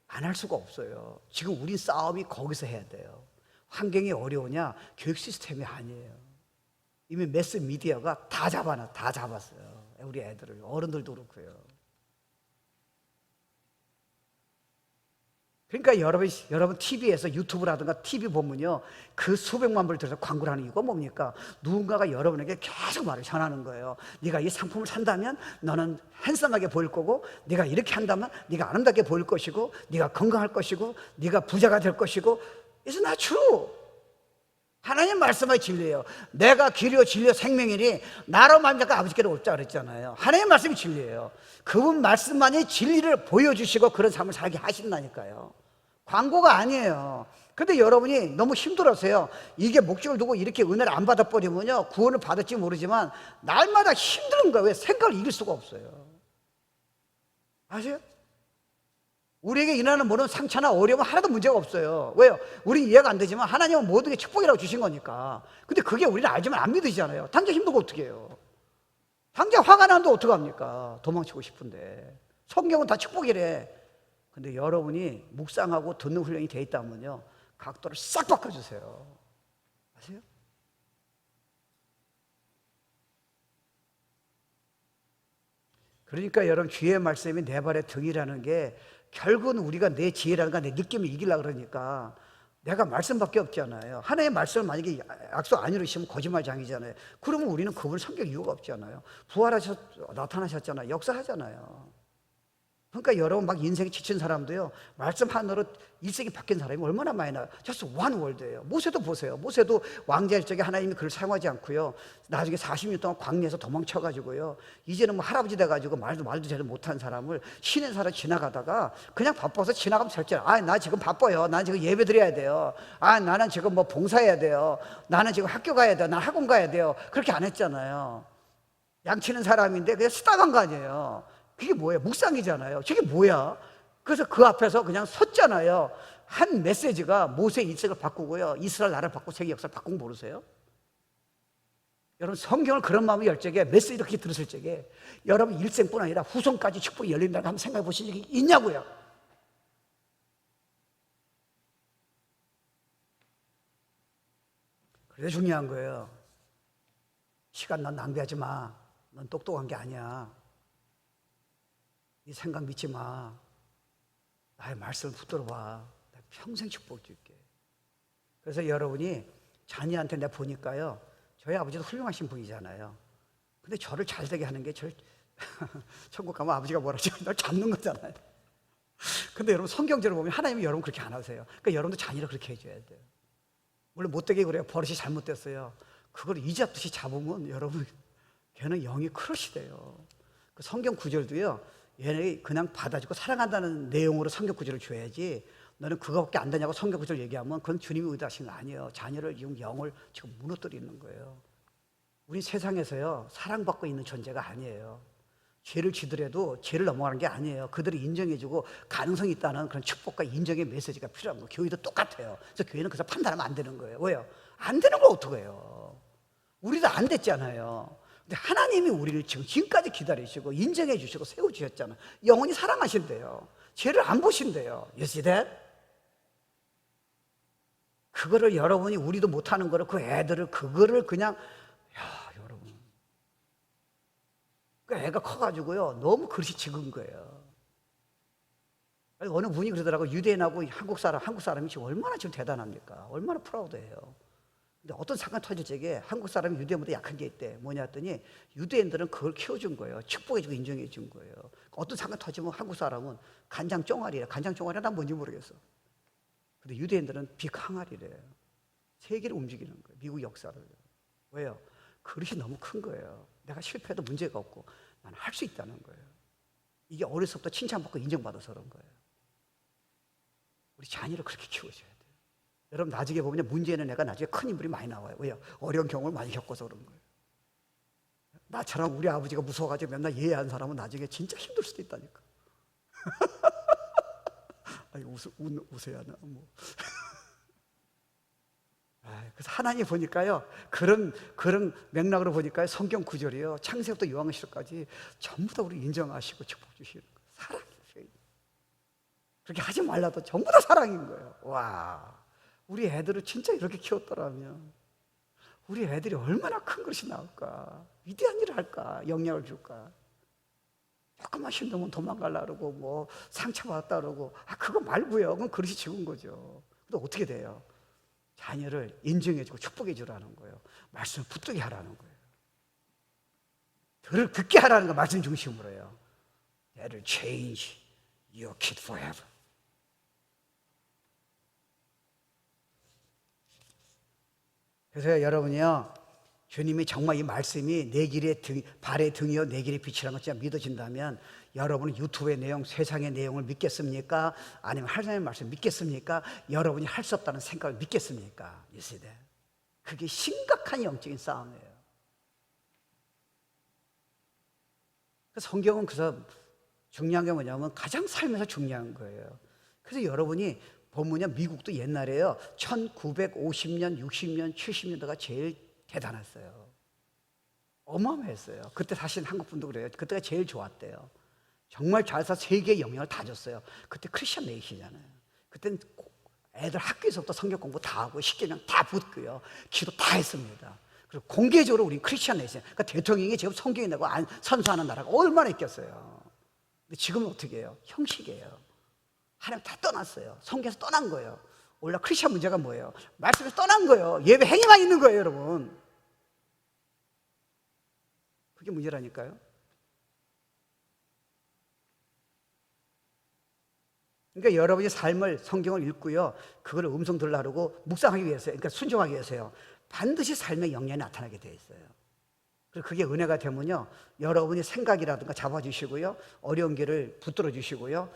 안 할 수가 없어요. 지금 우리 싸움이 거기서 해야 돼요. 환경이 어려우냐? 교육 시스템이 아니에요. 이미 매스 미디어가 다 잡았어요. 우리 애들을, 어른들도 그렇고요. 그러니까 여러분 TV에서 유튜브라든가 TV 보면요, 그 수백만 불 들여서 광고를 하는 이유가 뭡니까? 누군가가 여러분에게 계속 말을 전하는 거예요. 네가 이 상품을 산다면 너는 핸섬하게 보일 거고, 네가 이렇게 한다면 네가 아름답게 보일 것이고, 네가 건강할 것이고, 네가 부자가 될 것이고. It's not true. 하나님 말씀의 진리예요. 내가 길이요 진리요 생명이니 나로 말미암아 아버지께로 올자 그랬잖아요. 하나님 말씀이 진리예요. 그분 말씀만이 진리를 보여주시고 그런 삶을 살게 하신다니까요. 광고가 아니에요. 근데 여러분이 너무 힘들어서요, 이게 목적을 두고 이렇게 은혜를 안 받아버리면요, 구원을 받을지 모르지만 날마다 힘든 거예요. 왜? 생각을 이길 수가 없어요. 아세요? 우리에게 일어나는 모든 상처나 어려움은 하나도 문제가 없어요. 왜요? 우리는 이해가 안 되지만 하나님은 모든 게 축복이라고 주신 거니까. 근데 그게 우리는 알지만 안 믿으시잖아요. 당장 힘들고 어떻게 해요? 당장 화가 나는데 어떡합니까? 도망치고 싶은데. 성경은 다 축복이래. 근데 여러분이 묵상하고 듣는 훈련이 돼 있다면요, 각도를 싹 바꿔주세요. 아세요? 그러니까 여러분, 주의 말씀이 내 발의 등이라는 게 결국은 우리가 내 지혜라든가 내 느낌을 이기려고 그러니까 내가 말씀밖에 없잖아요. 하나님의 말씀을 만약에 약속 안 이루시면 거짓말장이잖아요. 그러면 우리는 그분을 섬길 이유가 없잖아요. 나타나셨잖아요. 역사하잖아요. 그러니까 여러분, 막 인생이 지친 사람도요, 말씀 하나로 일생이 바뀐 사람이 얼마나 많이 나요. just one word예요. 모세도 보세요. 모세도 왕자일 적에 하나님이 그를 사용하지 않고요, 나중에 40년 동안 광야에서 도망쳐가지고요, 이제는 뭐 할아버지 돼가지고 말도 제대로 못한 사람을 신의 사람 지나가다가 그냥 바빠서 지나가면 절대, 나 지금 바빠요. 난 지금 예배 드려야 돼요. 나는 지금 뭐 봉사해야 돼요. 나는 지금 학교 가야 돼요. 난 학원 가야 돼요. 그렇게 안 했잖아요. 양치는 사람인데 그냥 수다간 거 아니에요. 그게 뭐예요? 묵상이잖아요. 저게 뭐야? 그래서 그 앞에서 그냥 섰잖아요. 한 메시지가 모세의 인생을 바꾸고요, 이스라엘 나라를 바꾸고 세계 역사를 바꾼 거 모르세요? 여러분, 성경을 그런 마음이 열 적에, 메시지를 그렇게 들었을 적에 여러분 일생뿐 아니라 후손까지 축복이 열린다고 한번 생각해 보신 적이 있냐고요? 그래서 중요한 거예요. 시간 넌 낭비하지 마. 넌 똑똑한 게 아니야. 네 생각 믿지 마. 나의 말씀을 붙들어 봐. 내가 평생 축복 줄게. 그래서 여러분이 자녀한테 내가 보니까요, 저희 아버지도 훌륭하신 분이잖아요. 근데 저를 잘 되게 하는 게 천국 가면 아버지가 뭐라 하죠? 널 잡는 거잖아요. 근데 여러분, 성경적으로 보면 하나님이 여러분 그렇게 안 하세요. 그러니까 여러분도 자녀를 그렇게 해줘야 돼요. 물론 못되게 그래요. 버릇이 잘못됐어요. 그걸 이잡듯이 잡으면 여러분, 걔는 영이 크러시 돼요. 그 성경 구절도요, 얘네 그냥 받아주고 사랑한다는 내용으로 성경 구절을 줘야지, 너는 그거밖에 안 되냐고 성경 구절 얘기하면 그건 주님이 의도하신 거 아니에요. 자녀를 지금 영을 지금 무너뜨리는 거예요. 우리 세상에서요, 사랑받고 있는 존재가 아니에요. 죄를 지더라도 죄를 넘어가는 게 아니에요. 그들을 인정해주고 가능성이 있다는 그런 축복과 인정의 메시지가 필요한 거예요. 교회도 똑같아요. 그래서 교회는 그래서 판단하면 안 되는 거예요. 왜요? 안 되는 걸 어떻게 해요? 우리도 안 됐잖아요. 근데 하나님이 우리를 지금까지 기다리시고 인정해 주시고 세워주셨잖아요. 영원히 사랑하신대요. 죄를 안 보신대요. You see that? 그거를 여러분이, 우리도 못하는 거를, 그 애들을 그거를 그냥, 여러분, 그 애가 커가지고요, 너무 그릇이 적은 거예요. 어느 분이 그러더라고요. 유대인하고 한국 사람이 지금 얼마나 지금 대단합니까? 얼마나 프라우드해요. 근데 어떤 사건 터질 적에 한국 사람이 유대인보다 약한 게 있대. 뭐냐 했더니 유대인들은 그걸 키워준 거예요. 축복해주고 인정해준 거예요. 어떤 사건 터지면 한국 사람은 간장 쫑알이래. 간장 쫑알이 난 뭔지 모르겠어. 근데 유대인들은 빅 항아리래요. 세계를 움직이는 거예요. 미국 역사를. 왜요? 그릇이 너무 큰 거예요. 내가 실패해도 문제가 없고 나는 할 수 있다는 거예요. 이게 어렸을 때부터 칭찬받고 인정받아서 그런 거예요. 우리 자녀를 그렇게 키워줘야 돼요. 여러분, 나중에 보면 문제는 애가 나중에 큰 인물이 많이 나와요. 왜요? 어려운 경험을 많이 겪어서 그런 거예요. 나처럼 우리 아버지가 무서워가지고 맨날 예한 사람은 나중에 진짜 힘들 수도 있다니까. 아니, 웃어야 하나, 뭐. 그래서 하나님 보니까요, 그런 맥락으로 보니까요, 성경 구절이요, 창세부터 요한계시록까지 전부 다 우리 인정하시고 축복 주시는 거예요. 사랑이에요. 그렇게 하지 말라도 전부 다 사랑인 거예요. 와, 우리 애들을 진짜 이렇게 키웠더라면 우리 애들이 얼마나 큰 것이 나올까, 위대한 일을 할까, 영향을 줄까. 조금만 힘들면 도망가려고 그러고 뭐 상처받았다 그러고, 그거 말고요, 그건 그릇이 적은 거죠. 근데 어떻게 돼요? 자녀를 인정해주고 축복해주라는 거예요. 말씀을 붙들게 하라는 거예요. 들을 듣게 하라는 거, 말씀 중심으로 해요. That'll change your kid forever. 그래서 여러분이요, 주님이 정말 이 말씀이 내 길의 발의 등이요 내 길의 빛이라는 것 진짜 믿어진다면, 여러분은 유튜브의 내용, 세상의 내용을 믿겠습니까? 아니면 하나님의 말씀 믿겠습니까? 여러분이 할 수 없다는 생각을 믿겠습니까? 이 시대. 그게 심각한 영적인 싸움이에요. 성경은 그래서 중요한 게 뭐냐면 가장 삶에서 중요한 거예요. 그래서 여러분이 보면요, 미국도 옛날에요 1950년, 60년, 70년대가 제일 대단했어요. 어마어마했어요. 그때 사실 한국 분도 그래요. 그때가 제일 좋았대요. 정말 잘 사 세계에 영향을 다 줬어요. 그때 크리스천 네이션이잖아요. 그때는 애들 학교에서부터 성경 공부 다 하고 십계명 다 붙고요, 기도 다 했습니다. 그리고 공개적으로 우리 크리스천 내세요. 그러니까 대통령이 지금 성경이 내고 선수하는 나라가 얼마나 있겠어요. 근데 지금은 어떻게 해요? 형식이에요. 하나님 다 떠났어요. 성경에서 떠난 거예요. 원래 크리스천 문제가 뭐예요? 말씀에서 떠난 거예요. 예배 행위만 있는 거예요, 여러분. 그게 문제라니까요. 그러니까 여러분이 삶을 성경을 읽고요, 그걸 음성 들라고 묵상하기 위해서요. 그러니까 순종하기 위해서요. 반드시 삶의 영향이 나타나게 돼 있어요. 그리고 그게 은혜가 되면요, 여러분이 생각이라든가 잡아주시고요, 어려운 길을 붙들어 주시고요,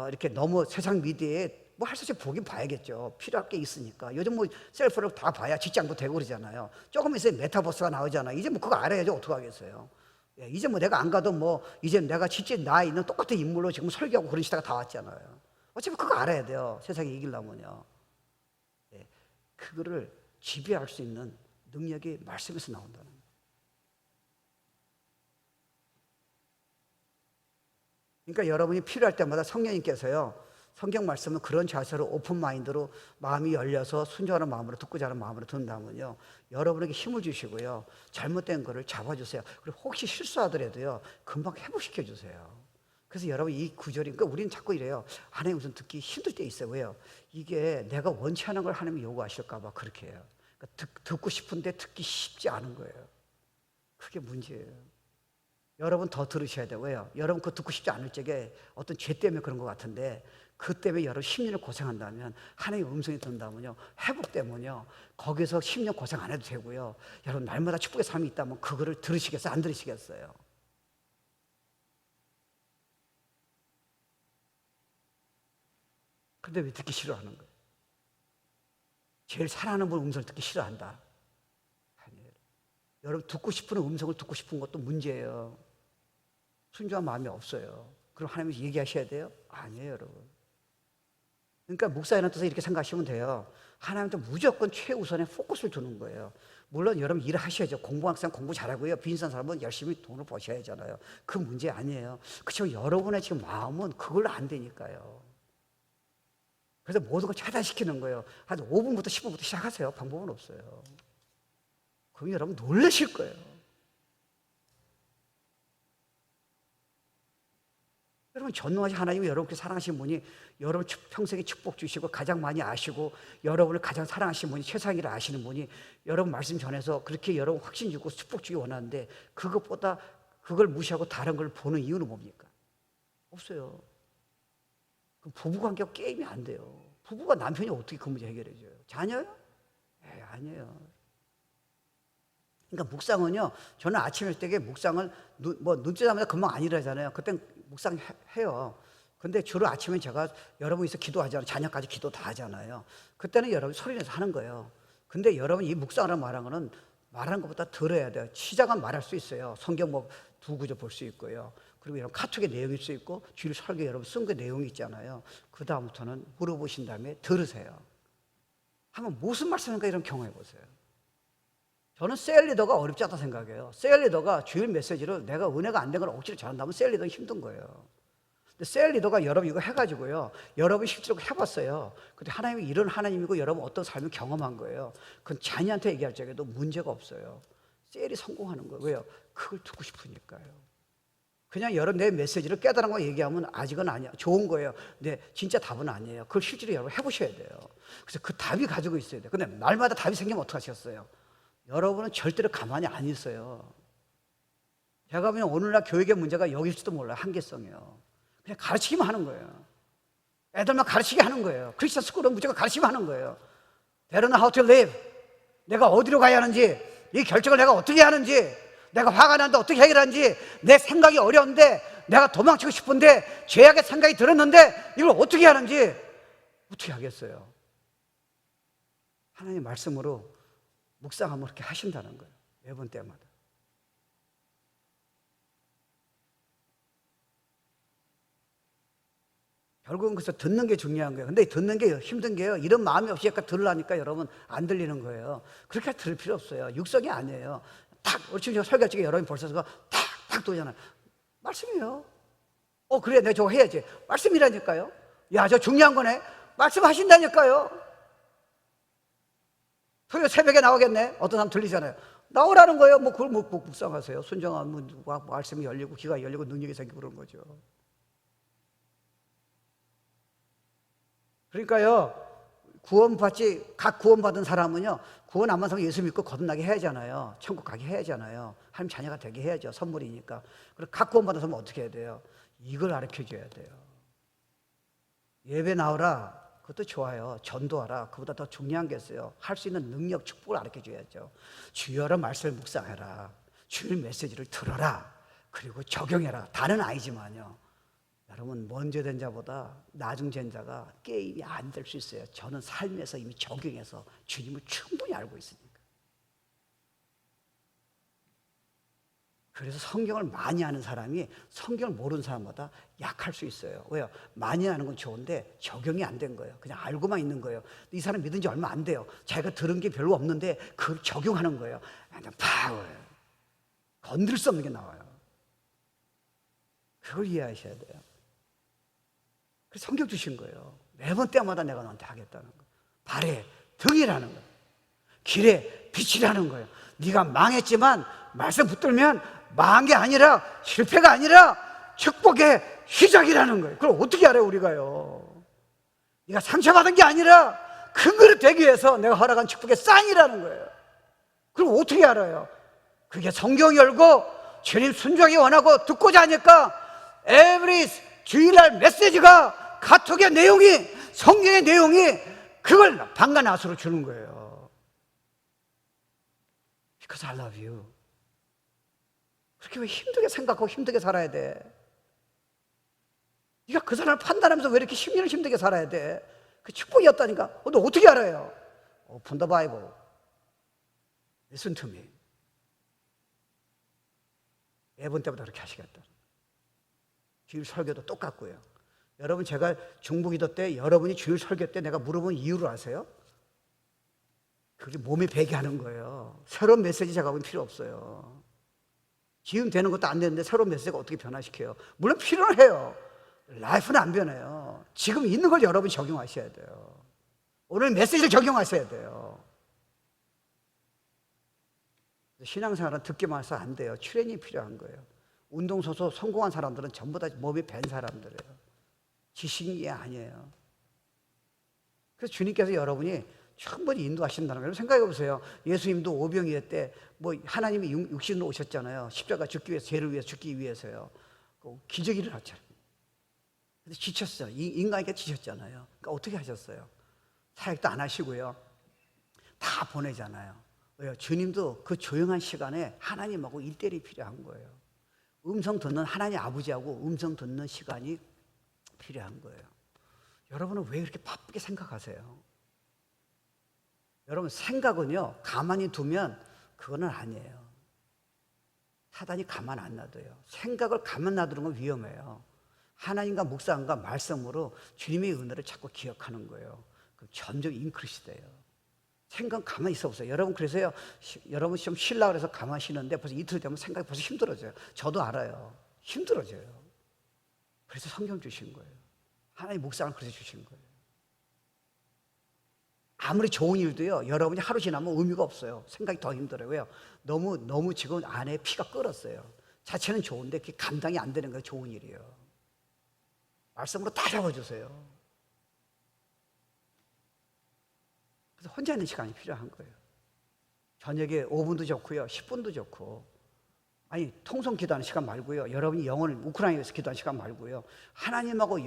이렇게 너무 세상 미디어에 뭐 할 수 없이 보긴 봐야겠죠. 필요할 게 있으니까. 요즘 뭐 셀프로 다 봐야 직장도 되고 그러잖아요. 조금 있으면 메타버스가 나오잖아요. 이제 뭐 그거 알아야죠. 어떻게 하겠어요. 예, 이제 뭐 내가 안 가도 뭐 이제 내가 진짜 나 있는 똑같은 인물로 지금 설교하고 그런 시대가 다 왔잖아요. 어차피 그거 알아야 돼요. 세상에 이기려면요. 예, 그거를 지배할 수 있는 능력이 말씀에서 나온다는 거예요. 그러니까 여러분이 필요할 때마다 성령님께서요, 성경 말씀은 그런 자세로 오픈 마인드로 마음이 열려서 순종하는 마음으로 듣고자 하는 마음으로 듣는다면요, 여러분에게 힘을 주시고요, 잘못된 거를 잡아주세요. 그리고 혹시 실수하더라도요, 금방 회복시켜 주세요. 그래서 여러분 이 구절이, 그러니까 우리는 자꾸 이래요. 하나님 우선 듣기 힘들 때 있어요. 왜요? 이게 내가 원치 않은 걸 하나님이 요구하실까 봐 그렇게 해요. 그러니까 듣고 싶은데 듣기 쉽지 않은 거예요. 그게 문제예요. 여러분 더 들으셔야 돼요. 왜요? 여러분 그거 듣고 싶지 않을 적에 어떤 죄 때문에 그런 것 같은데, 그 때문에 여러분 10년을 고생한다면, 하나님의 음성이 든다면요, 회복되면요, 거기서 10년 고생 안 해도 되고요, 여러분 날마다 축복의 삶이 있다면 그거를 들으시겠어요? 안 들으시겠어요? 근데 왜 듣기 싫어하는 거예요? 제일 사랑하는 분 음성을 듣기 싫어한다. 아니에요. 여러분 듣고 싶은 음성을 듣고 싶은 것도 문제예요. 순종한 마음이 없어요. 그럼 하나님이 얘기하셔야 돼요? 아니에요, 여러분. 그러니까 목사라는 뜻은 이렇게 생각하시면 돼요. 하나님한테 무조건 최우선에 포커스를 두는 거예요. 물론 여러분 일을 하셔야죠. 공부하는 사람 공부 잘하고요, 빈산 사람은 열심히 돈을 버셔야 하잖아요. 그 문제 아니에요. 그렇지만 여러분의 지금 마음은 그걸로 안 되니까요. 그래서 모든 걸 차단시키는 거예요. 한 5분부터 10분부터 시작하세요. 방법은 없어요. 그럼 여러분 놀라실 거예요. 여러분 전능하신 하나님이 여러분께 사랑하신 분이 여러분 평생에 축복 주시고 가장 많이 아시고 여러분을 가장 사랑하신 분이 최상위를 아시는 분이 여러분 말씀 전해서 그렇게 여러분 확신 주고 축복 주기 원하는데, 그것보다 그걸 무시하고 다른 걸 보는 이유는 뭡니까? 없어요. 부부관계가 게임이 안 돼요. 부부가 남편이 어떻게 그 문제 해결해줘요? 자녀요? 아니에요. 그러니까 묵상은요, 저는 아침에 때게 묵상을 눈 뜨자마자 금방 안 일어나잖아요. 그땐 묵상해요. 근데 주로 아침에 제가 여러분 있어 기도하잖아요. 자녀까지 기도 다 하잖아요. 그때는 여러분 소리 내서 하는 거예요. 근데 여러분 이 묵상하는 말하는 거는 말하는 것보다 들어야 돼요. 시작은 말할 수 있어요. 성경 뭐 두 구절 볼 수 있고요. 그리고 여러분 카톡의 내용일 수 있고 주일 설교 여러분 쓴 그 내용이 있잖아요. 그 다음부터는 물어보신 다음에 들으세요. 한번 무슨 말씀인가 이런 경험해 보세요. 저는 셀리더가 어렵지 않다 생각해요. 셀리더가 주일 메시지를 내가 은혜가 안 된 걸 억지로 전한다면 셀리더는 힘든 거예요. 근데 셀리더가 여러분 이거 해가지고요, 여러분 실제로 해봤어요. 근데 하나님이 이런 하나님이고 여러분 어떤 삶을 경험한 거예요. 그건 자녀한테 얘기할 적에도 문제가 없어요. 셀이 성공하는 거예요. 왜요? 그걸 듣고 싶으니까요. 그냥 여러분 내 메시지를 깨달은 거 얘기하면 아직은 아니야. 좋은 거예요. 근데 진짜 답은 아니에요. 그걸 실제로 여러분 해보셔야 돼요. 그래서 그 답이 가지고 있어야 돼요. 근데 날마다 답이 생기면 어떡하시겠어요? 여러분은 절대로 가만히 안 있어요. 제가 보면 오늘날 교육의 문제가 여기일지도 몰라요. 한계성이요. 그냥 가르치기만 하는 거예요. 애들만 가르치게 하는 거예요. 크리스천 스쿨은 무조건 가르치기만 하는 거예요. They don't know how to live. 내가 어디로 가야 하는지, 이 결정을 내가 어떻게 하는지, 내가 화가 나는데 어떻게 해결하는지, 내 생각이 어려운데, 내가 도망치고 싶은데 죄악의 생각이 들었는데 이걸 어떻게 하는지 어떻게 하겠어요? 하나님의 말씀으로 묵상하면 그렇게 하신다는 거예요. 매번 때마다. 결국은 그래서 듣는 게 중요한 거예요. 근데 듣는 게 힘든 게요, 이런 마음이 없이 약간 들으려니까 여러분 안 들리는 거예요. 그렇게 들을 필요 없어요. 육성이 아니에요. 탁! 우리 지금 설교할 적에 여러분이 벌써 탁 도잖아요. 말씀이에요. 그래, 내가 저거 해야지. 말씀이라니까요. 야, 저 중요한 거네. 말씀하신다니까요. 토요일 새벽에 나오겠네. 어떤 사람 들리잖아요. 나오라는 거예요. 뭐 그걸 뭐 묵상하세요. 순종하면 말씀이 열리고 귀가 열리고 능력이 생기고 그런 거죠. 그러니까요, 각 구원받은 사람은요, 구원 안 받으면 예수 믿고 거듭나게 해야잖아요. 천국 가게 해야잖아요. 하나님 자녀가 되게 해야죠. 선물이니까. 그리고 각 구원받은 사람은 어떻게 해야 돼요? 이걸 가르쳐 줘야 돼요. 예배 나오라. 그것도 좋아요. 전도하라. 그보다 더 중요한 게 있어요. 할 수 있는 능력, 축복을 가르쳐 줘야죠. 주여라 말씀을 묵상해라. 주의 메시지를 들어라. 그리고 적용해라. 다는 아니지만요. 여러분, 먼저 된 자보다 나중 된 자가 게임이 안 될 수 있어요. 저는 삶에서 이미 적용해서 주님을 충분히 알고 있으니까. 그래서 성경을 많이 아는 사람이 성경을 모르는 사람보다 약할 수 있어요. 왜요? 많이 아는 건 좋은데 적용이 안 된 거예요. 그냥 알고만 있는 거예요. 이 사람 믿은 지 얼마 안 돼요. 자기가 들은 게 별로 없는데 그걸 적용하는 거예요. 완전 파워예요. 건들 수 없는 게 나와요. 그걸 이해하셔야 돼요. 그래서 성경 주신 거예요. 매번 때마다 내가 너한테 하겠다는 거. 발에 등이라는 거예요. 길에 빛이라는 거예요. 네가 망했지만 말씀 붙들면 망한 게 아니라 실패가 아니라 축복의 시작이라는 거예요. 그걸 어떻게 알아요, 우리가요? 네가 상처받은 게 아니라 큰 그릇 되기 위해서 내가 허락한 축복의 쌍이라는 거예요. 그걸 어떻게 알아요? 그게 성경 열고 주님 순종이 원하고 듣고자 하니까 에브리 주일날 메시지가 카톡의 내용이, 성경의 내용이 그걸 방간하수로 주는 거예요. Because I love you. 그렇게 왜 힘들게 생각하고 힘들게 살아야 돼? 네가 그 사람을 판단하면서 왜 이렇게 10년을 힘들게 살아야 돼? 그 축복이었다니까. 너 어떻게 알아요? Open the Bible. Listen to me. 매번 때마다 그렇게 하시겠다. 주일 설교도 똑같고요. 여러분, 제가 중보기도 때 여러분이 주일 설교 때 내가 물어본 이유를 아세요? 그게 몸에 배게 하는 거예요. 새로운 메시지 작업은 필요 없어요. 지금 되는 것도 안 되는데 새로운 메시지가 어떻게 변화시켜요? 물론 필요는 해요. 라이프는 안 변해요. 지금 있는 걸 여러분이 적용하셔야 돼요. 오늘 메시지를 적용하셔야 돼요. 신앙생활은 듣기만 해서 안 돼요. 트레이닝이 필요한 거예요. 운동선수 성공한 사람들은 전부 다 몸이 밴 사람들이에요. 지식이 아니에요. 그래서 주님께서 여러분이 충분히 인도하신다는 거예요. 생각해 보세요. 예수님도 오병이어 때 뭐 하나님이 육신으로 오셨잖아요. 십자가 죽기 위해서, 죄를 위해서 죽기 위해서요. 기적이 일어났잖아요. 근데 지쳤어요. 인간에게 지쳤잖아요. 그러니까 어떻게 하셨어요? 사역도 안 하시고요. 다 보내잖아요. 왜요? 주님도 그 조용한 시간에 하나님하고 일대일이 필요한 거예요. 음성 듣는 하나님 아버지하고 음성 듣는 시간이 필요한 거예요. 여러분은 왜 이렇게 바쁘게 생각하세요? 여러분, 생각은요, 가만히 두면 그거는 아니에요. 사단이 가만 안 놔둬요. 생각을 가만 놔두는 건 위험해요. 하나님과 묵상과 말씀으로 주님의 은혜를 자꾸 기억하는 거예요. 그럼 점점 인크리스 돼요. 생각 가만히 있어 보세요. 여러분, 그래서요, 여러분 좀 쉬려고 해서 가만히 쉬는데 벌써 이틀 되면 생각이 벌써 힘들어져요. 저도 알아요. 힘들어져요. 그래서 성경 주신 거예요. 하나님 묵상을 그래서 주신 거예요. 아무리 좋은 일도요, 여러분이 하루 지나면 의미가 없어요. 생각이 더 힘들어요. 왜요? 너무 지금 안에 피가 끓었어요. 자체는 좋은데 그게 감당이 안 되는 거예요. 좋은 일이요. 말씀으로 다 잡아주세요. 그래서 혼자 있는 시간이 필요한 거예요. 저녁에 5분도 좋고요, 10분도 좋고. 아니, 통성 기도하는 시간 말고요, 여러분이 영혼을 우크라이나에서 기도하는 시간 말고요, 하나님하고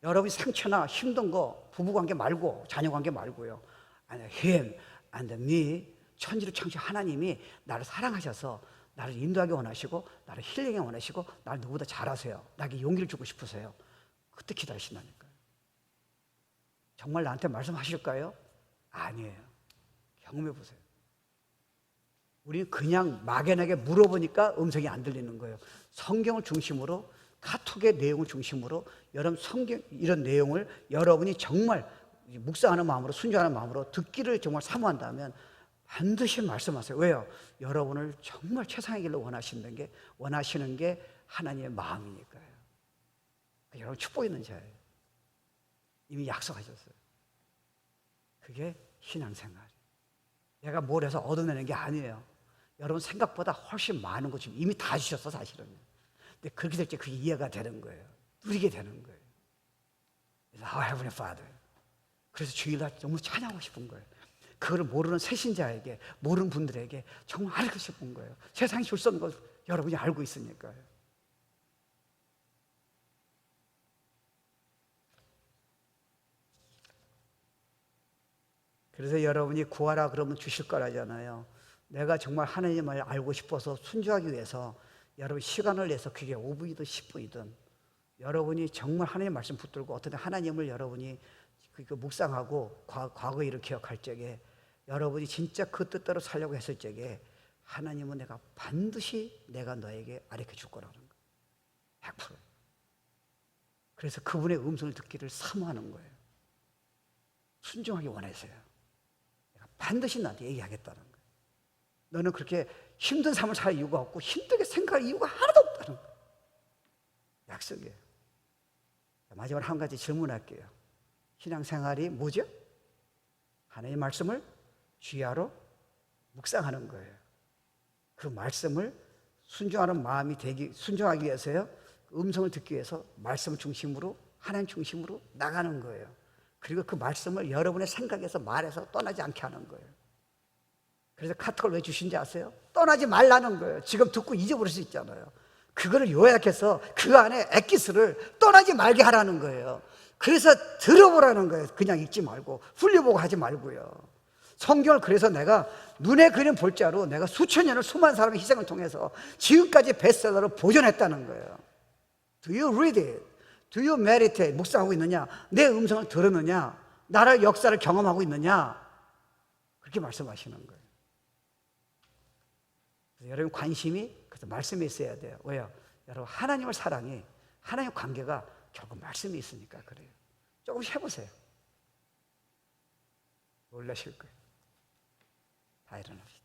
여러분이 상처나 힘든 거, 부부관계 말고 자녀관계 말고요, 아니, Him and me, 천지를 창조 하나님이 나를 사랑하셔서 나를 인도하기 원하시고 나를 힐링하기 원하시고 나를 누구보다 잘하세요. 나에게 용기를 주고 싶으세요. 그때 기다리신다니까요. 정말 나한테 말씀하실까요? 아니에요. 경험해 보세요. 우리는 그냥 막연하게 물어보니까 음성이 안 들리는 거예요. 성경을 중심으로, 카톡의 내용을 중심으로 여러분 성경 이런 내용을 여러분이 정말 묵상하는 마음으로, 순종하는 마음으로 듣기를 정말 사모한다면 반드시 말씀하세요. 왜요? 여러분을 정말 최상의 길로 원하시는 게 하나님의 마음이니까요. 여러분 축복 있는 자예요. 이미 약속하셨어요. 그게 신앙생활이에요. 내가 뭘 해서 얻어내는 게 아니에요. 여러분 생각보다 훨씬 많은 거 지금 이미 다 주셨어, 사실은. 근데 그렇게 될 때 그게 이해가 되는 거예요. 누리게 되는 거예요. Our Heavenly Father. 그래서 주일날 너무 찬양하고 싶은 거예요. 그거를 모르는 새신자에게, 모르는 분들에게 정말 알고 싶은 거예요. 세상이 줄 수 없는 걸 여러분이 알고 있으니까요. 그래서 여러분이 구하라 그러면 주실 거라잖아요. 내가 정말 하나님을 알고 싶어서 순종하기 위해서 여러분 시간을 내서 그게 5분이든 10분이든 여러분이 정말 하나님 말씀 붙들고 어떤 하나님을 여러분이 묵상하고 과거 일을 기억할 적에 여러분이 진짜 그 뜻대로 살려고 했을 적에 하나님은 내가 반드시 내가 너에게 가르쳐 줄 거라는 거예요. 100%. 그래서 그분의 음성을 듣기를 사모하는 거예요. 순종하기 원해서요. 내가 반드시 나한테 얘기하겠다는 거예요. 너는 그렇게 힘든 삶을 살 이유가 없고 힘들게 생각할 이유가 하나도 없다는 거예요. 약속이에요. 마지막으로 한 가지 질문할게요. 신앙생활이 뭐죠? 하나님의 말씀을 주야로 묵상하는 거예요. 그 말씀을 순종하기 위해서요. 음성을 듣기 위해서 말씀 중심으로, 하나님 중심으로 나가는 거예요. 그리고 그 말씀을 여러분의 생각에서 말해서 떠나지 않게 하는 거예요. 그래서 카톡을 왜 주신지 아세요? 떠나지 말라는 거예요. 지금 듣고 잊어버릴 수 있잖아요. 그거를 요약해서 그 안에 엑기스를 떠나지 말게 하라는 거예요. 그래서 들어보라는 거예요. 그냥 읽지 말고 훌려보고 하지 말고요. 성경을 그래서 내가 눈에 그림 볼자로 내가 수천 년을 수많은 사람의 희생을 통해서 지금까지 베스트셀러로 보존했다는 거예요. Do you read it? Do you meditate? 묵상하고 있느냐? 내 음성을 들었느냐? 나라의 역사를 경험하고 있느냐? 그렇게 말씀하시는 거예요. 여러분 관심이 그래서 말씀에 있어야 돼요. 왜요? 여러분 하나님을 사랑해. 하나님 관계가 결국 말씀이 있으니까 그래요. 조금 해보세요. 놀라실 거예요. 다 일어납시다.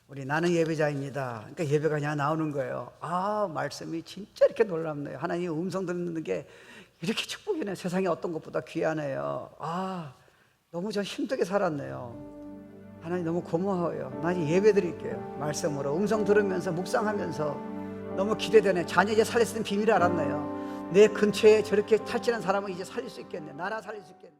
우리 나는 예배자입니다. 그러니까 예배가 그냥 나오는 거예요. 아, 말씀이 진짜 이렇게 놀랍네요. 하나님의 음성 듣는 게 이렇게 축복이네. 세상에 어떤 것보다 귀하네요. 아, 너무 저 힘들게 살았네요. 하나님 너무 고마워요. 나 이제 예배 드릴게요. 말씀으로 음성 들으면서 묵상하면서 너무 기대되네. 자녀 이제 살릴 수 있는 비밀을 알았네요. 내 근처에 저렇게 탈진한 사람은 이제 살릴 수 있겠네. 나라 살릴 수 있겠네.